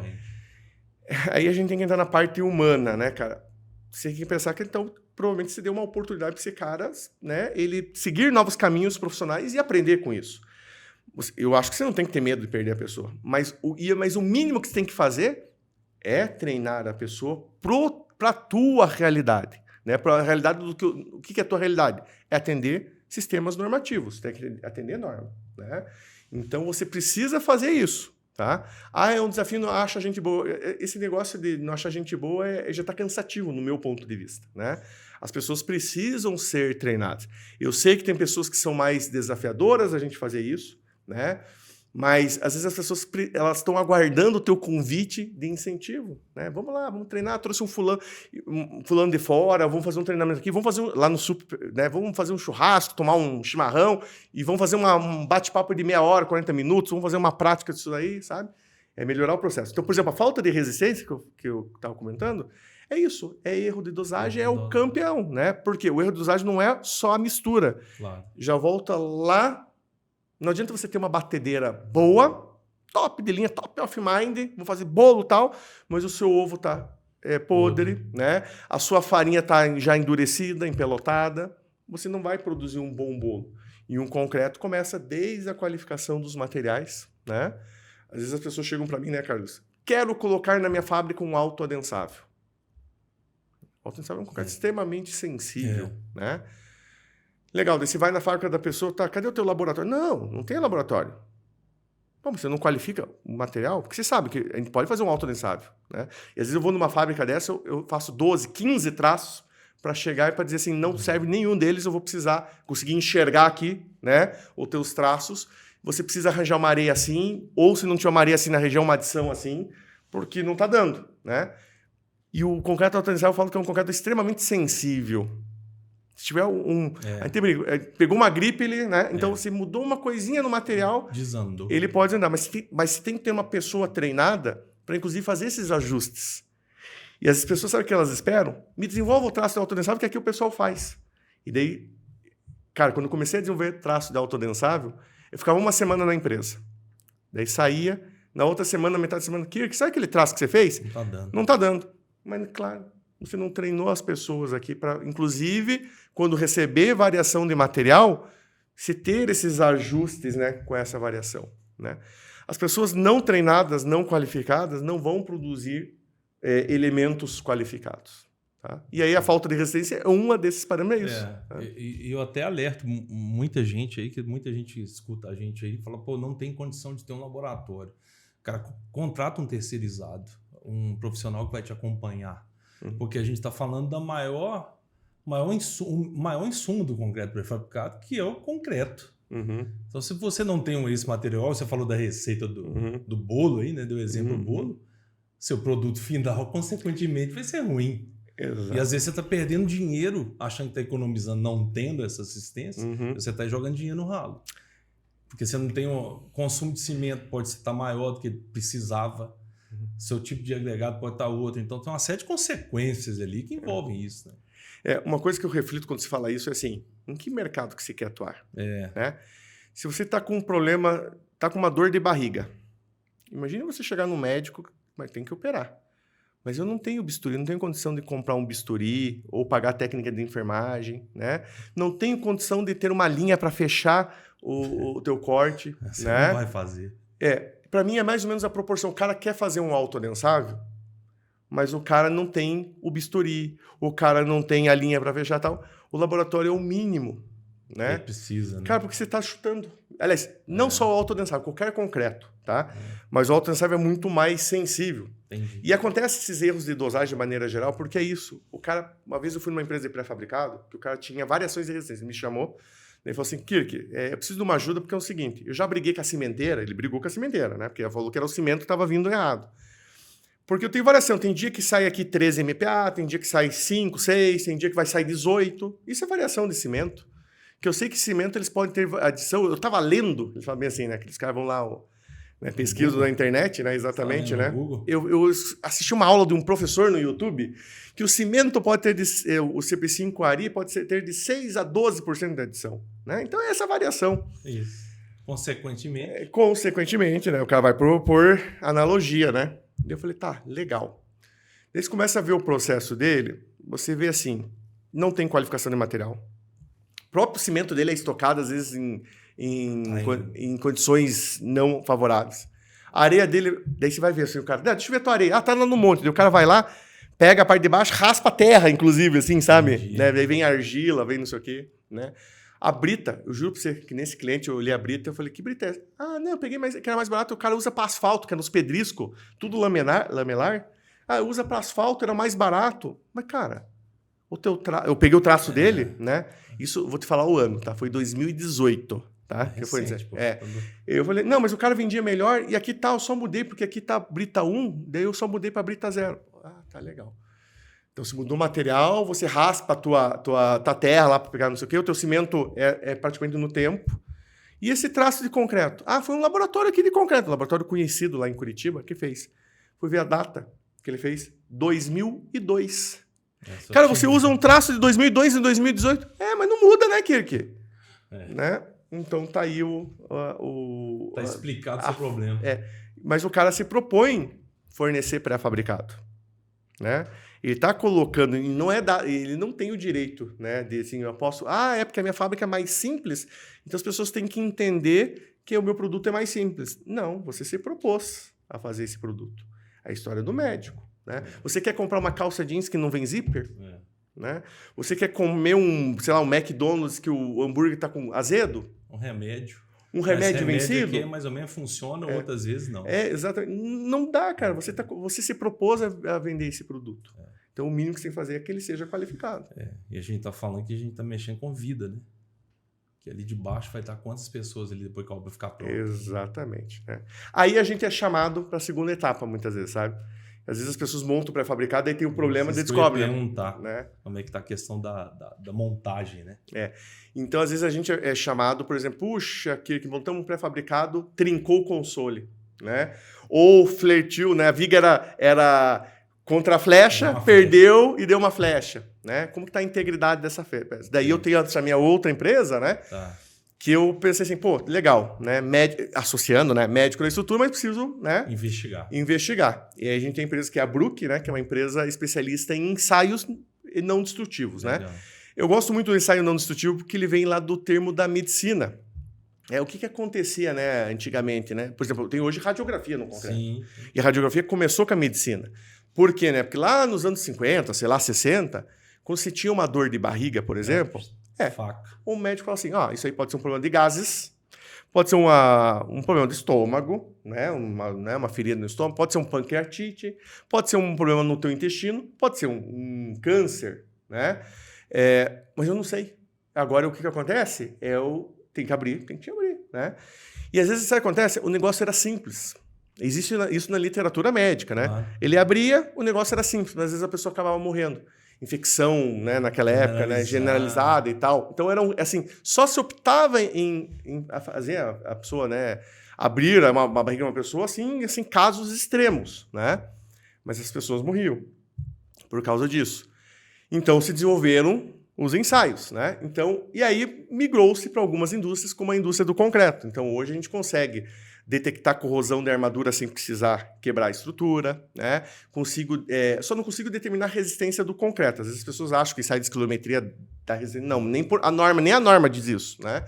Aí a gente tem que entrar na parte humana, né, cara? Você tem que pensar que, então, provavelmente você deu uma oportunidade para esse cara, né? Ele seguir novos caminhos profissionais e aprender com isso. Eu acho que você não tem que ter medo de perder a pessoa. Mas o mínimo que você tem que fazer é treinar a pessoa para a tua realidade. Né? Para a realidade o que é a tua realidade? É atender sistemas normativos. Tem que atender norma. Né? Então, você precisa fazer isso. Tá? É um desafio, não acha gente boa. Esse negócio de não achar gente boa já está cansativo, no meu ponto de vista. Né? As pessoas precisam ser treinadas. Eu sei que tem pessoas que são mais desafiadoras a gente fazer isso, né? Mas às vezes as pessoas elas estão aguardando o teu convite de incentivo. Né? Vamos lá, vamos treinar. Trouxe um fulano de fora, vamos fazer um treinamento aqui, vamos fazer lá no super, né? Vamos fazer um churrasco, tomar um chimarrão e vamos fazer um bate-papo de 30 minutos, 40 minutos, vamos fazer uma prática disso daí, sabe? É melhorar o processo. Então, por exemplo, a falta de resistência que eu estava comentando é isso, é erro de dosagem, é o campeão, né? Porque o erro de dosagem não é só a mistura. Claro. Já volta lá. Não adianta você ter uma batedeira boa, top de linha, top of mind, vou fazer bolo e tal, mas o seu ovo tá podre, né? A sua farinha tá já endurecida, empelotada. Você não vai produzir um bom bolo. E um concreto começa desde a qualificação dos materiais, né? Às vezes as pessoas chegam para mim, né, Carlos? Quero colocar na minha fábrica um autoadensável. O autoadensável é um concreto extremamente sensível, né? Legal, daí você vai na fábrica da pessoa, tá, cadê o teu laboratório? Não tem laboratório. Bom, você não qualifica o material? Porque você sabe que a gente pode fazer um autoadensável, né? E às vezes eu vou numa fábrica dessa, eu faço 12, 15 traços para chegar e para dizer assim, não serve nenhum deles, eu vou precisar conseguir enxergar aqui, né? Os teus traços, você precisa arranjar uma areia assim, ou se não tiver uma areia assim na região, uma adição assim, porque não está dando, né? E o concreto autodensável, eu falo que é um concreto extremamente sensível. Se tiver a gente pegou uma gripe, né? Então você mudou uma coisinha no material, desandou. Ele pode andar, mas você tem que ter uma pessoa treinada para, inclusive, fazer esses ajustes. E as pessoas, sabem o que elas esperam? Me desenvolva o traço de autodensável, que aqui o pessoal faz. E daí, cara, quando eu comecei a desenvolver traço de autodensável, eu ficava uma semana na empresa. Daí saía, na outra semana, metade da semana, Kirk, sabe aquele traço que você fez? Não tá dando. Não tá dando. Mas, claro, você não treinou as pessoas aqui para, inclusive, quando receber variação de material, se ter esses ajustes, né, com essa variação, né? As pessoas não treinadas, não qualificadas, não vão produzir elementos qualificados. Tá? E aí a falta de resistência é uma desses parâmetros. E eu até alerto muita gente aí, que muita gente escuta a gente aí e fala, pô, não tem condição de ter um laboratório. Cara, contrata um terceirizado, um profissional que vai te acompanhar. Porque a gente está falando da maior insumo do concreto pré-fabricado, que é o concreto. Então, se você não tem esse material, você falou da receita do bolo aí, né? Deu exemplo do bolo, seu produto final, consequentemente, vai ser ruim. Exato. E às vezes você está perdendo dinheiro achando que está economizando, não tendo essa assistência, você está jogando dinheiro no ralo. Porque você não tem o consumo de cimento, pode estar maior do que precisava, seu tipo de agregado pode estar outro. Então, tem uma série de consequências ali que envolvem isso, né? Uma coisa que eu reflito quando se fala isso é assim, em que mercado que você quer atuar? Né? Se você está com um problema, está com uma dor de barriga, imagine você chegar no médico, mas tem que operar. Mas eu não tenho bisturi, não tenho condição de comprar um bisturi ou pagar a técnica de enfermagem, né? Não tenho condição de ter uma linha para fechar o teu corte. Você né? não vai fazer. Para mim é mais ou menos a proporção. O cara quer fazer um autodensável, mas o cara não tem o bisturi, o cara não tem a linha para fechar e tal. O laboratório é o mínimo, né? Precisa, né? Cara, porque você está chutando. Aliás, não só o autodensável, qualquer concreto, tá? Mas o autodensável é muito mais sensível. Entendi. E acontece esses erros de dosagem de maneira geral, porque é isso. O cara, uma vez eu fui numa empresa de pré-fabricado, que o cara tinha variações de resistência, ele me chamou, ele falou assim, Kirk, eu preciso de uma ajuda porque é o seguinte, eu já briguei com a cimenteira, ele brigou com a cimenteira, né? Porque ela falou que era o cimento que estava vindo errado. Porque eu tenho variação, tem dia que sai aqui 13 MPa, tem dia que sai 5, 6, tem dia que vai sair 18. Isso é variação de cimento. Que eu sei que cimento eles podem ter adição. Eu estava lendo, eles falam bem assim, né? Aqueles caras vão lá, né, pesquisa na internet, né? Exatamente, né? Eu assisti uma aula de um professor no YouTube que o cimento pode ter, o CP5 Ari pode ter de 6 a 12% de adição. Né? Então é essa variação. Isso. Consequentemente, né? O cara vai por analogia, né? E eu falei, tá, legal. Daí você começa a ver o processo dele, você vê assim, não tem qualificação de material. O próprio cimento dele é estocado, às vezes, em condições não favoráveis. A areia dele, daí você vai ver assim, o cara, deixa eu ver a tua areia. Ah, tá lá no monte. Daí o cara vai lá, pega a parte de baixo, raspa a terra, inclusive, assim, sabe? Né? Daí vem argila, vem não sei o quê, né? A brita, eu juro pra você que nesse cliente eu olhei a brita, eu falei, que brita é essa? Ah, não, eu peguei que era mais barato, o cara usa para asfalto, que é nos pedriscos, tudo lamelar. Ah, usa para asfalto, era mais barato. Mas, cara, eu peguei o traço dele, né? Isso, vou te falar o ano, tá? Foi 2018, tá? Que foi dizer. Eu falei, não, mas o cara vendia melhor e aqui tá, eu só mudei, porque aqui tá brita 1, daí eu só mudei para brita 0. Ah, tá legal. Então, você mudou o material, você raspa a tua terra lá para pegar não sei o quê, o teu cimento é praticamente no tempo. E esse traço de concreto? Ah, foi um laboratório aqui de concreto, um laboratório conhecido lá em Curitiba, que fez. Fui ver a data que ele fez, 2002. Cara, você usa um traço de 2002 em 2018? Mas não muda, né, Kirk? Né? Então, tá aí Tá explicado o seu problema. Mas o cara se propõe fornecer pré-fabricado, né? Ele está colocando, ele não tem o direito, né, de assim, eu posso, é porque a minha fábrica é mais simples, então as pessoas têm que entender que o meu produto é mais simples. Não, você se propôs a fazer esse produto. É a história do médico, né? Você quer comprar uma calça jeans que não vem zíper? Né? Você quer comer um McDonald's que o hambúrguer está com azedo? Um remédio. Um remédio vencido? Que mais ou menos funciona, outras vezes não. Exatamente. Não dá, cara. Você se propôs a vender esse produto. Então, o mínimo que você tem que fazer é que ele seja qualificado. E a gente está falando que a gente está mexendo com vida, né? que ali de baixo vai estar quantas pessoas ali depois que a obra ficar pronta. Exatamente. Né? Aí a gente é chamado para a segunda etapa, muitas vezes, sabe? Às vezes as pessoas montam o pré-fabricado e tem um problema e descobrem. Perguntar, né? Como é que está a questão da montagem, né? Então, às vezes a gente é chamado, por exemplo, puxa, que montamos um pré-fabricado, trincou o console, né? Ou flertiu, né? A viga era contra a flecha, perdeu e deu uma flecha, né? Como que está a integridade dessa peça? Daí eu tenho essa minha outra empresa, né? Tá. Que eu pensei assim, pô, legal, né? Associando, né? Médico da estrutura, mas preciso, né? Investigar. E aí a gente tem a empresa que é a Brook, né? Que é uma empresa especialista em ensaios não destrutivos, Legal. né? Eu gosto muito do ensaio não destrutivo porque ele vem lá do termo da medicina. O que acontecia, né, antigamente, né? Por exemplo, tem hoje radiografia no concreto. Sim. E a radiografia começou com a medicina. Por quê, né? Porque lá nos anos 50, sei lá, 60, quando você tinha uma dor de barriga, por exemplo... Faca. O médico fala assim, isso aí pode ser um problema de gases, pode ser um problema de estômago, né? Uma ferida no estômago, pode ser um pancreatite, pode ser um problema no teu intestino, pode ser um câncer, né? Mas eu não sei. Agora, o que acontece? Eu tenho que abrir, né? E às vezes, sabe o que acontece? O negócio era simples. Existe isso na literatura médica, né? Ele abria, o negócio era simples, mas às vezes a pessoa acabava morrendo. Infecção, né, naquela época, né, generalizada e tal. Então, era assim, só se optava em fazer a pessoa, né, abrir uma barriga de uma pessoa, assim, casos extremos, né? Mas as pessoas morriam por causa disso. Então, se desenvolveram os ensaios, né? Então, e aí migrou-se para algumas indústrias, como a indústria do concreto. Então, hoje a gente consegue detectar corrosão da armadura sem precisar quebrar a estrutura, né? Só não consigo determinar a resistência do concreto. Às vezes as pessoas acham que ensaio de esquilometria da resistência. Não, nem a norma diz isso, né?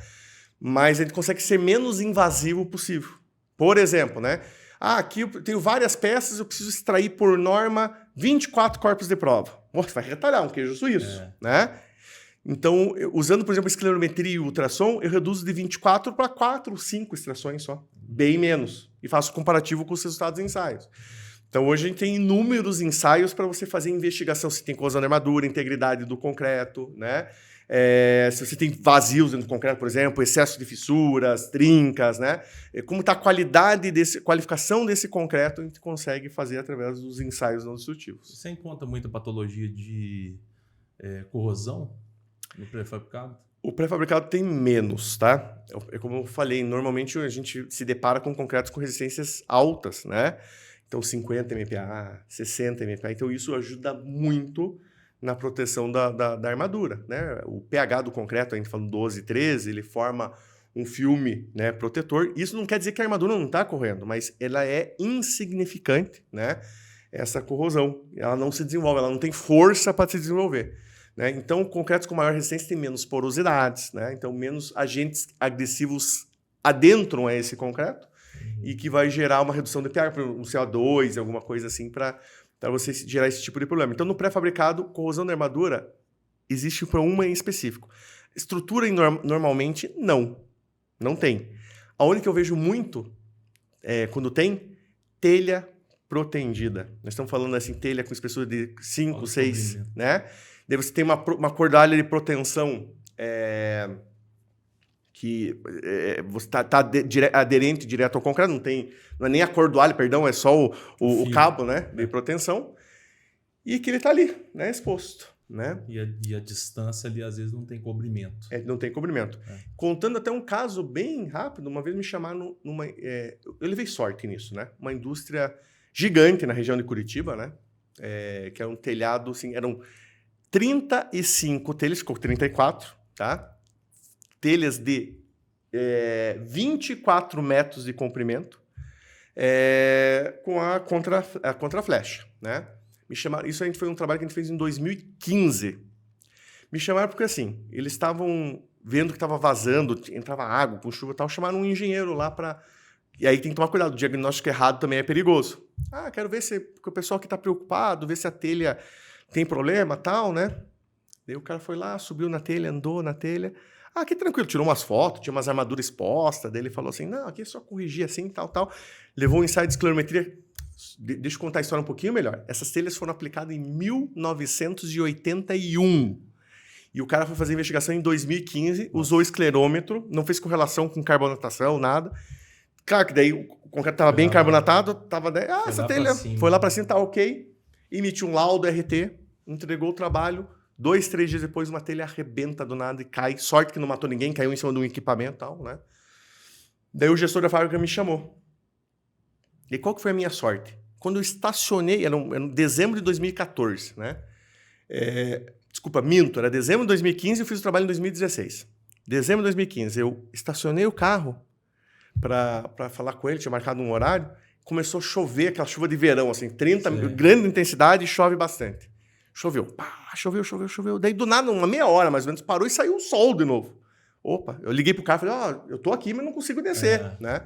Mas ele consegue ser menos invasivo possível. Por exemplo, né? Aqui eu tenho várias peças, eu preciso extrair por norma 24 corpos de prova. Você vai retalhar um queijo suíço, né? Então, usando, por exemplo, esclerometria e ultrassom, eu reduzo de 24 para 4 ou 5 extrações só. Bem menos. E faço comparativo com os resultados dos ensaios. Então, hoje a gente tem inúmeros ensaios para você fazer investigação. Se tem corrosão da armadura, integridade do concreto, né? Se você tem vazios dentro do concreto, por exemplo, excesso de fissuras, trincas, né? Como está a qualificação desse concreto, a gente consegue fazer através dos ensaios não destrutivos. Você encontra muita patologia de corrosão no pré-fabricado? O pré-fabricado tem menos, tá? Como eu falei, normalmente a gente se depara com concretos com resistências altas, né? Então, 50 MPa, 60 MPa. Então, isso ajuda muito na proteção da armadura, né? O pH do concreto, a gente falando 12, 13, ele forma um filme, né, protetor. Isso não quer dizer que a armadura não está correndo, mas ela é insignificante, né? Essa corrosão. Ela não se desenvolve, ela não tem força para se desenvolver. Né? Então, concretos com maior resistência têm menos porosidades, né? Então, menos agentes agressivos adentram a esse concreto e que vai gerar uma redução de pH, um CO2, alguma coisa assim, para você gerar esse tipo de problema. Então, no pré-fabricado, corrosão da armadura existe para uma em específico. Estrutura, normalmente, não tem. A única que eu vejo muito, quando tem, telha protendida. Nós estamos falando assim, telha com espessura de 5, 6, né? Daí você tem uma cordalha de proteção que você está aderente direto ao concreto, não é nem a cordalha, perdão, é só o cabo, né, de proteção, e que ele está ali, né, exposto. Né? E a distância ali, às vezes, não tem cobrimento. Não tem cobrimento. Contando até um caso bem rápido, uma vez me chamaram eu levei sorte nisso, né? Uma indústria gigante na região de Curitiba, né? Que era um telhado, assim, eram 35 telhas, ficou 34, tá? Telhas de 24 metros de comprimento, com a contraflecha, né? Me chamaram, isso foi um trabalho que a gente fez em 2015. Me chamaram porque, assim, eles estavam vendo que estava vazando, entrava água com chuva e tal, chamaram um engenheiro lá para... E aí tem que tomar cuidado, o diagnóstico errado também é perigoso. Quero ver porque o pessoal aqui está preocupado, ver se a telha tem problema, tal, né? Daí o cara foi lá, subiu na telha, andou na telha. Que tranquilo, tirou umas fotos, tinha umas armaduras expostas. Daí ele falou assim, não, aqui é só corrigir assim, tal. Levou um ensaio de esclerometria. Deixa eu contar a história um pouquinho melhor. Essas telhas foram aplicadas em 1981. E o cara foi fazer investigação em 2015, usou esclerômetro, não fez correlação com carbonatação, nada. Claro que daí o concreto estava bem carbonatado, tava essa telha foi lá para cima, tá ok. Emitiu um laudo RT, entregou o trabalho. 2, 3 dias depois, uma telha arrebenta do nada e cai. Sorte que não matou ninguém, caiu em cima de um equipamento e tal, né? Daí o gestor da fábrica me chamou. E qual que foi a minha sorte? Quando eu estacionei, era dezembro de 2014, né? Desculpa, minto, era dezembro de 2015 e eu fiz o trabalho em 2016. Dezembro de 2015, eu estacionei o carro para falar com ele, tinha marcado um horário, começou a chover, aquela chuva de verão, assim, grande intensidade e chove bastante. Choveu, pá, choveu. Daí, do nada, uma meia hora mais ou menos, parou e saiu o sol de novo. Opa, eu liguei pro cara e falei, eu tô aqui, mas não consigo descer, né?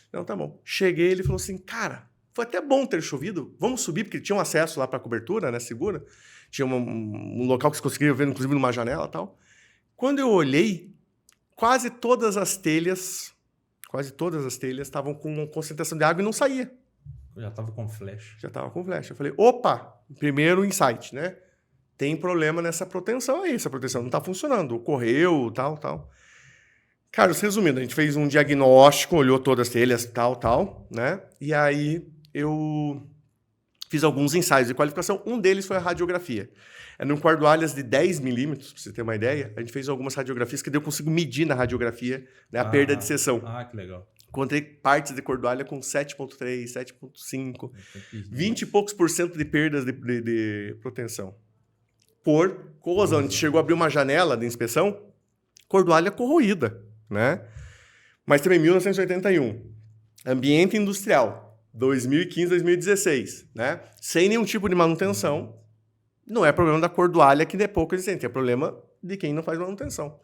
Então, tá bom. Cheguei, ele falou assim, cara, foi até bom ter chovido, vamos subir, porque tinha um acesso lá pra cobertura, né, segura. Tinha um local que você conseguia ver, inclusive, numa janela e tal. Quando eu olhei, quase todas as telhas estavam com uma concentração de água e não saía. Já estava com flash. Eu falei, opa, primeiro insight, né? Tem problema nessa proteção aí, essa proteção não está funcionando, ocorreu, tal. Carlos, resumindo, a gente fez um diagnóstico, olhou todas as telhas, tal, né? E aí eu fiz alguns ensaios de qualificação, um deles foi a radiografia. Era um cordoalhas de 10 milímetros, para você ter uma ideia. A gente fez algumas radiografias que eu consigo medir na radiografia, né, a perda de seção. Que legal. Encontrei partes de cordoalha com 7,3, 7,5, 20 e poucos % de perdas de proteção. Por corrosão. A gente chegou a abrir uma janela de inspeção, cordoalha corroída, né? Mas também 1981, ambiente industrial, 2015, 2016, né? Sem nenhum tipo de manutenção. Não é problema da cordoalha que é pouco resistente, é problema de quem não faz manutenção.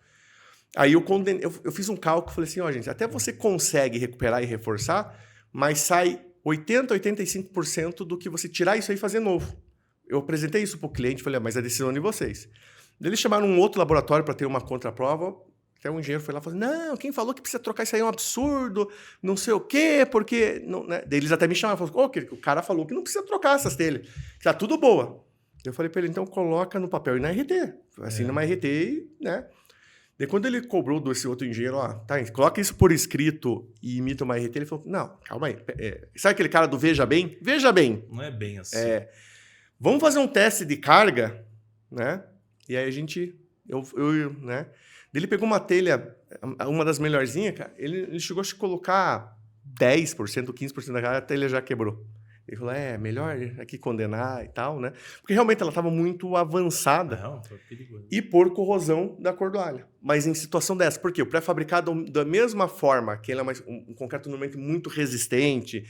Aí eu fiz um cálculo, falei assim, gente, até você consegue recuperar e reforçar, mas sai 80%, 85% do que você tirar isso aí e fazer novo. Eu apresentei isso para o cliente, falei, mas a decisão é de vocês. Daí eles chamaram um outro laboratório para ter uma contraprova, até um engenheiro foi lá e falou, não, quem falou que precisa trocar isso aí é um absurdo, não sei o quê, porque... Não, né? Daí eles até me chamaram, falaram, o cara falou que não precisa trocar essas telhas, que tá tudo boa. Eu falei para ele, então coloca no papel e na RT. Assina uma RT e, né? Daí quando ele cobrou desse outro engenheiro, coloca isso por escrito e imita uma RT, ele falou, não, calma aí. Sabe aquele cara do Veja Bem? Veja bem. Não é bem assim. Vamos fazer um teste de carga, né? E aí né? Ele pegou uma telha, uma das melhorzinhas, cara, ele chegou a colocar 10%, 15% da carga, a telha já quebrou. Ele falou, melhor aqui condenar e tal, né? Porque realmente ela estava muito avançada. Não, foi perigoso. E por corrosão da cordoalha. Mas em situação dessa, por quê? O pré-fabricado, da mesma forma que ele é um concreto normalmente muito resistente,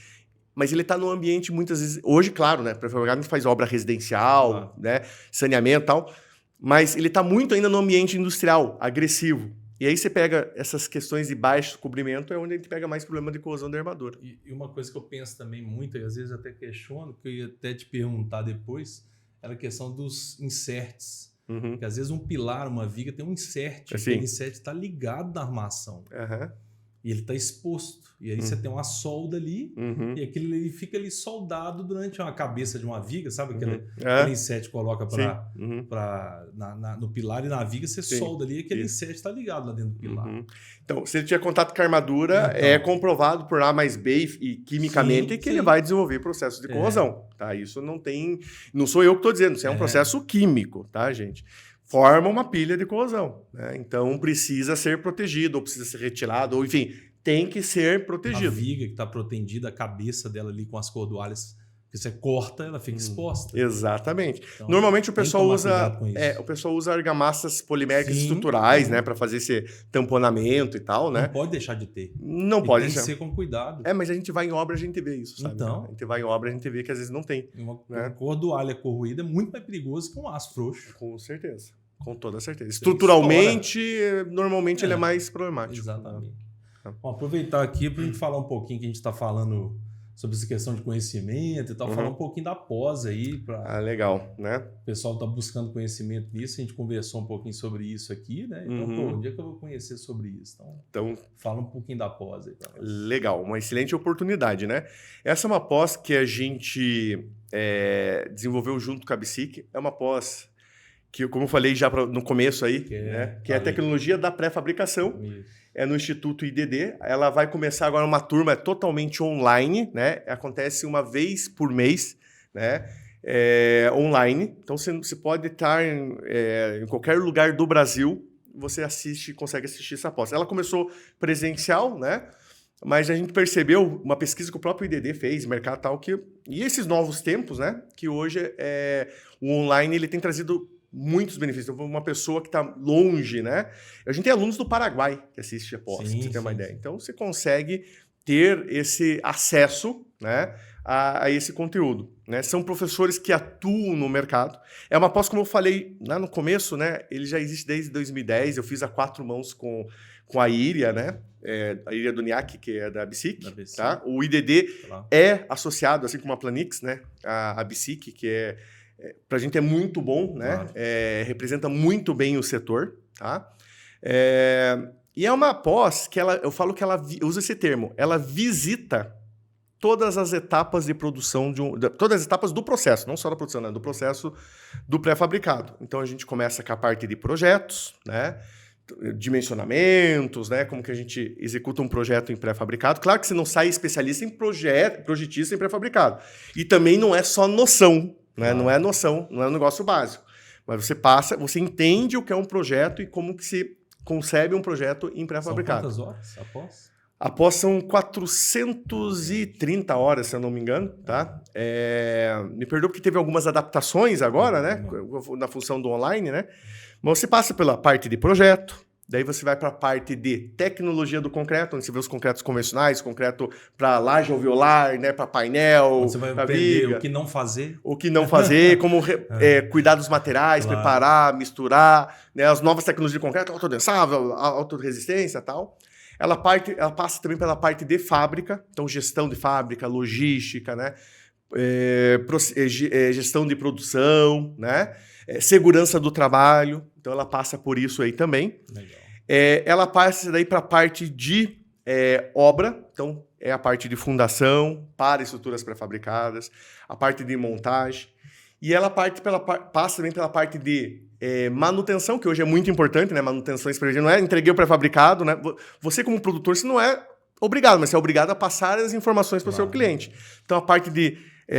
mas ele está no ambiente muitas vezes... Hoje, claro, né? Pré-fabricado a gente faz obra residencial, né? Saneamento e tal, mas ele está muito ainda no ambiente industrial, agressivo. E aí você pega essas questões de baixo cobrimento, é onde a gente pega mais problema de corrosão da armadura. E uma coisa que eu penso também muito, e às vezes até questiono, que eu ia até te perguntar depois, era a questão dos inserts. Porque às vezes um pilar, uma viga, tem um insert. Assim. Aquele insert está ligado na armação. E ele está exposto. E aí você tem uma solda ali, e aquilo ali fica ali soldado durante uma cabeça de uma viga, sabe? Aquele insert que coloca no pilar e na viga, você solda ali, e aquele insert está ligado lá dentro do pilar. Então, se ele tiver contato com a armadura, é comprovado por A mais B e quimicamente que ele vai desenvolver processos de corrosão. Tá? Isso não tem... Não sou eu que estou dizendo, isso é um processo químico, tá, gente? Forma uma pilha de corrosão, né? Então precisa ser protegido, ou precisa ser retirado, ou enfim, tem que ser protegido. A viga que está protegida, a cabeça dela ali com as cordoalhas, que você corta, ela fica exposta. Exatamente. Então, normalmente o pessoal usa argamassas poliméricas estruturais, né, para fazer esse tamponamento e tal, né? Não pode deixar de ter. Não pode deixar. Tem que ser com cuidado. Mas a gente vai em obra, a gente vê isso, sabe? Então, a gente vai em obra, a gente vê que às vezes não tem. Uma cordoalha corroída é muito mais perigoso que um aço frouxo. Com certeza. Com toda certeza. Estruturalmente, normalmente ele é mais problemático. Exatamente. Bom, aproveitar aqui para a gente falar um pouquinho que a gente está falando sobre essa questão de conhecimento e tal, falar um pouquinho da pós aí. Legal, né? O pessoal está buscando conhecimento nisso, a gente conversou um pouquinho sobre isso aqui, né? Então, onde é que eu vou conhecer sobre isso? Então fala um pouquinho da pós aí. Legal, uma excelente oportunidade, né? Essa é uma pós que a gente desenvolveu junto com a BSIC, é uma pós que como eu falei já no começo aí, que é a ali. tecnologia da pré-fabricação. Isso. É no Instituto IDD. Ela vai começar agora uma turma totalmente online, né? Acontece uma vez por mês, né? Online. Então, você pode estar em qualquer lugar do Brasil, você consegue assistir essa pós. Ela começou presencial, né? Mas a gente percebeu, uma pesquisa que o próprio IDD fez, mercado tal, e esses novos tempos, né? Que hoje o online ele tem trazido muitos benefícios. Então, uma pessoa que está longe, né? A gente tem alunos do Paraguai que assistem a pós, pra você ter uma ideia. Então, você consegue ter esse acesso, né, a esse conteúdo, né? São professores que atuam no mercado. É uma pós, como eu falei lá no começo, né? Ele já existe desde 2010. Eu fiz a 4 mãos com a Iria, né? A Iria Duniac, que é da BSIC, tá? O IDD é associado, assim como a Planix, né? A BSIC, que para a gente é muito bom, né? Claro. Representa muito bem o setor, tá? E é uma pós que eu falo que ela usa esse termo, ela visita todas as etapas de produção todas as etapas do processo, não só da produção, né? Do processo do pré-fabricado. Então a gente começa com a parte de projetos, né? Dimensionamentos, né? Como que a gente executa um projeto em pré-fabricado. Claro que você não sai especialista em projetista em pré-fabricado. E também não é só noção, né? Não é noção, não é um negócio básico. Mas você entende o que é um projeto e como que se concebe um projeto em pré-fabricado. São quantas horas após? Após são 430 horas, se eu não me engano, tá? Me perdoa porque teve algumas adaptações agora, né? Na função do online, né? Mas você passa pela parte de projeto, daí você vai para a parte de tecnologia do concreto, onde você vê os concretos convencionais, concreto para laje alveolar, né? Para painel, você vai aprender viga, o que não fazer. O que não fazer, como cuidar dos materiais, claro. Preparar, misturar, né? As novas tecnologias de concreto, autodensável, autoresistência e tal. Ela passa também pela parte de fábrica, então gestão de fábrica, logística, né? Gestão de produção, né? Segurança do trabalho, então ela passa por isso aí também. Legal. Ela passa daí para a parte de obra, então é a parte de fundação para estruturas pré-fabricadas, a parte de montagem, e ela passa também pela parte de manutenção, que hoje é muito importante, né? Manutenção não é entreguei o pré-fabricado, né? Você como produtor, você não é obrigado, mas você é obrigado a passar as informações para o seu cliente. Então a parte de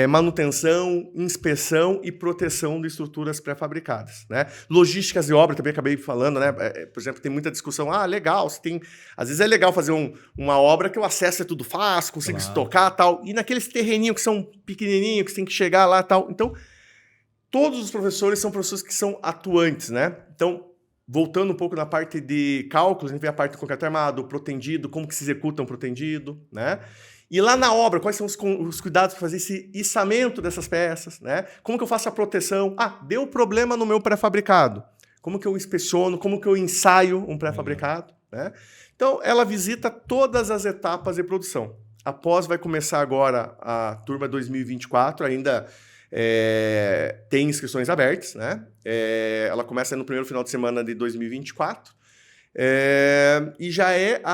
manutenção, inspeção e proteção de estruturas pré-fabricadas, né? Logísticas de obra, também acabei falando, né? Por exemplo, tem muita discussão, legal, às vezes é legal fazer uma obra que o acesso é tudo fácil, consigo estocar tal, e naqueles terreninhos que são pequenininhos, que você tem que chegar lá tal, então todos os professores são professores que são atuantes, né? Então, voltando um pouco na parte de cálculos, a gente vê a parte do concreto armado, o protendido, como que se executa um protendido, né? E lá na obra, quais são os cuidados para fazer esse içamento dessas peças, né? Como que eu faço a proteção? Deu problema no meu pré-fabricado. Como que eu inspeciono? Como que eu ensaio um pré-fabricado? Né? Então, ela visita todas as etapas de produção. Após vai começar agora a turma 2024, ainda tem inscrições abertas, né? Ela começa no primeiro final de semana de 2024. E já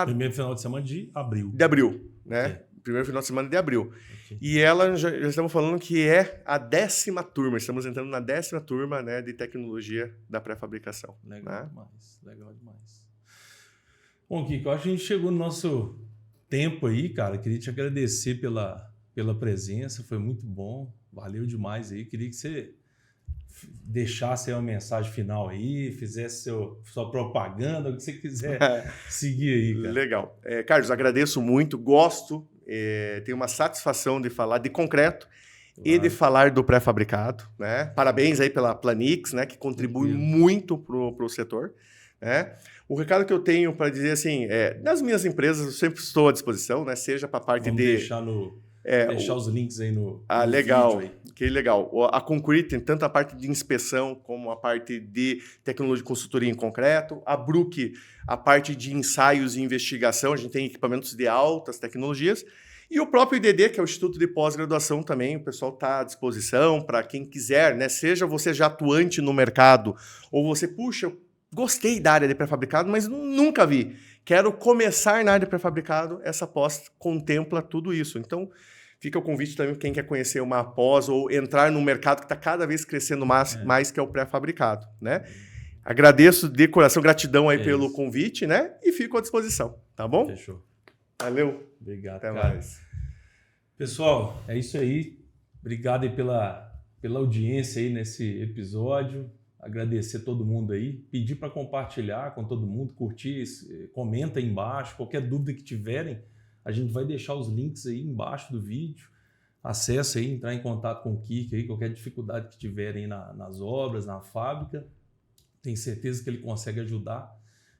primeiro final de semana de abril. De abril, né? Okay. Primeiro final de semana de abril. Okay. E ela, já estamos falando que é a 10ª turma. Estamos entrando na 10ª turma, né, de tecnologia da pré-fabricação. Legal, né? Legal demais. Bom, Kiko, eu acho que a gente chegou no nosso tempo aí, cara. Queria te agradecer pela presença. Foi muito bom. Valeu demais aí. Queria que você deixasse aí uma mensagem final aí, fizesse sua propaganda, o que você quiser seguir aí, cara. Legal. Carlos, agradeço muito, gosto, tenho uma satisfação de falar de concreto e de falar do pré-fabricado, né? Parabéns aí pela Planix, né? Que contribui muito pro setor, né? O recado que eu tenho para dizer assim, nas minhas empresas eu sempre estou à disposição, né? Seja para a parte Vamos deixar os links aí no legal, vídeo aí. Que legal. A Concrete tem tanto a parte de inspeção como a parte de tecnologia de consultoria em concreto. A Brook, a parte de ensaios e investigação. A gente tem equipamentos de altas tecnologias. E o próprio IDD, que é o Instituto de Pós-Graduação também. O pessoal está à disposição para quem quiser, né? Seja você já atuante no mercado ou você, puxa, gostei da área de pré-fabricado, mas nunca vi. Quero começar na área de pré-fabricado. Essa pós contempla tudo isso. Então, Fica o convite também para quem quer conhecer uma pós ou entrar num mercado que está cada vez crescendo mais, que é o pré-fabricado, né? Agradeço de coração, gratidão aí pelo convite, né? E fico à disposição, tá bom? Fechou. Valeu. Obrigado, até cara. mais. Pessoal, é isso aí. Obrigado aí pela audiência aí nesse episódio. Agradecer todo mundo aí. Pedir para compartilhar com todo mundo, curtir, comenta aí embaixo. Qualquer dúvida que tiverem, a gente vai deixar os links aí embaixo do vídeo. Acesse aí, entrar em contato com o Kirk aí, qualquer dificuldade que tiverem nas obras, na fábrica. Tenho certeza que ele consegue ajudar.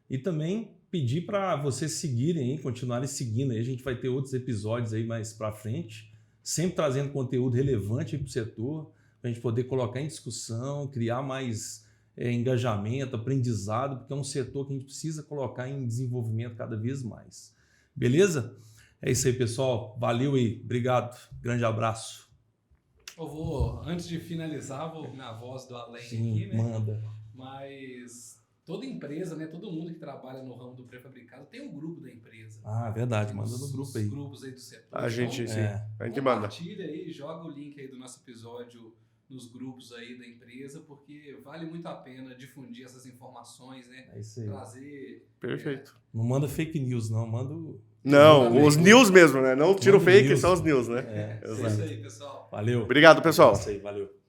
E também pedir para vocês seguirem aí, continuarem seguindo aí. A gente vai ter outros episódios aí mais para frente, sempre trazendo conteúdo relevante para o setor, para a gente poder colocar em discussão, criar mais engajamento, aprendizado, porque é um setor que a gente precisa colocar em desenvolvimento cada vez mais. Beleza? É isso aí, pessoal. Valeu aí. Obrigado. Grande abraço. Eu vou, antes de finalizar, vou na voz do além aqui, né? Manda. Mas toda empresa, né? Todo mundo que trabalha no ramo do pré-fabricado tem um grupo da empresa. Ah, verdade. Manda no grupo aí. Os grupos aí do setor. A gente manda. Compartilha aí, joga o link aí do nosso episódio nos grupos aí da empresa, porque vale muito a pena difundir essas informações, né? É isso aí. Trazer... Perfeito. Não manda fake news, não. Manda Não, os news mesmo, né? Não tira o fake, news. são os news, né? É isso aí, pessoal. Valeu. Obrigado, pessoal. É isso aí, valeu.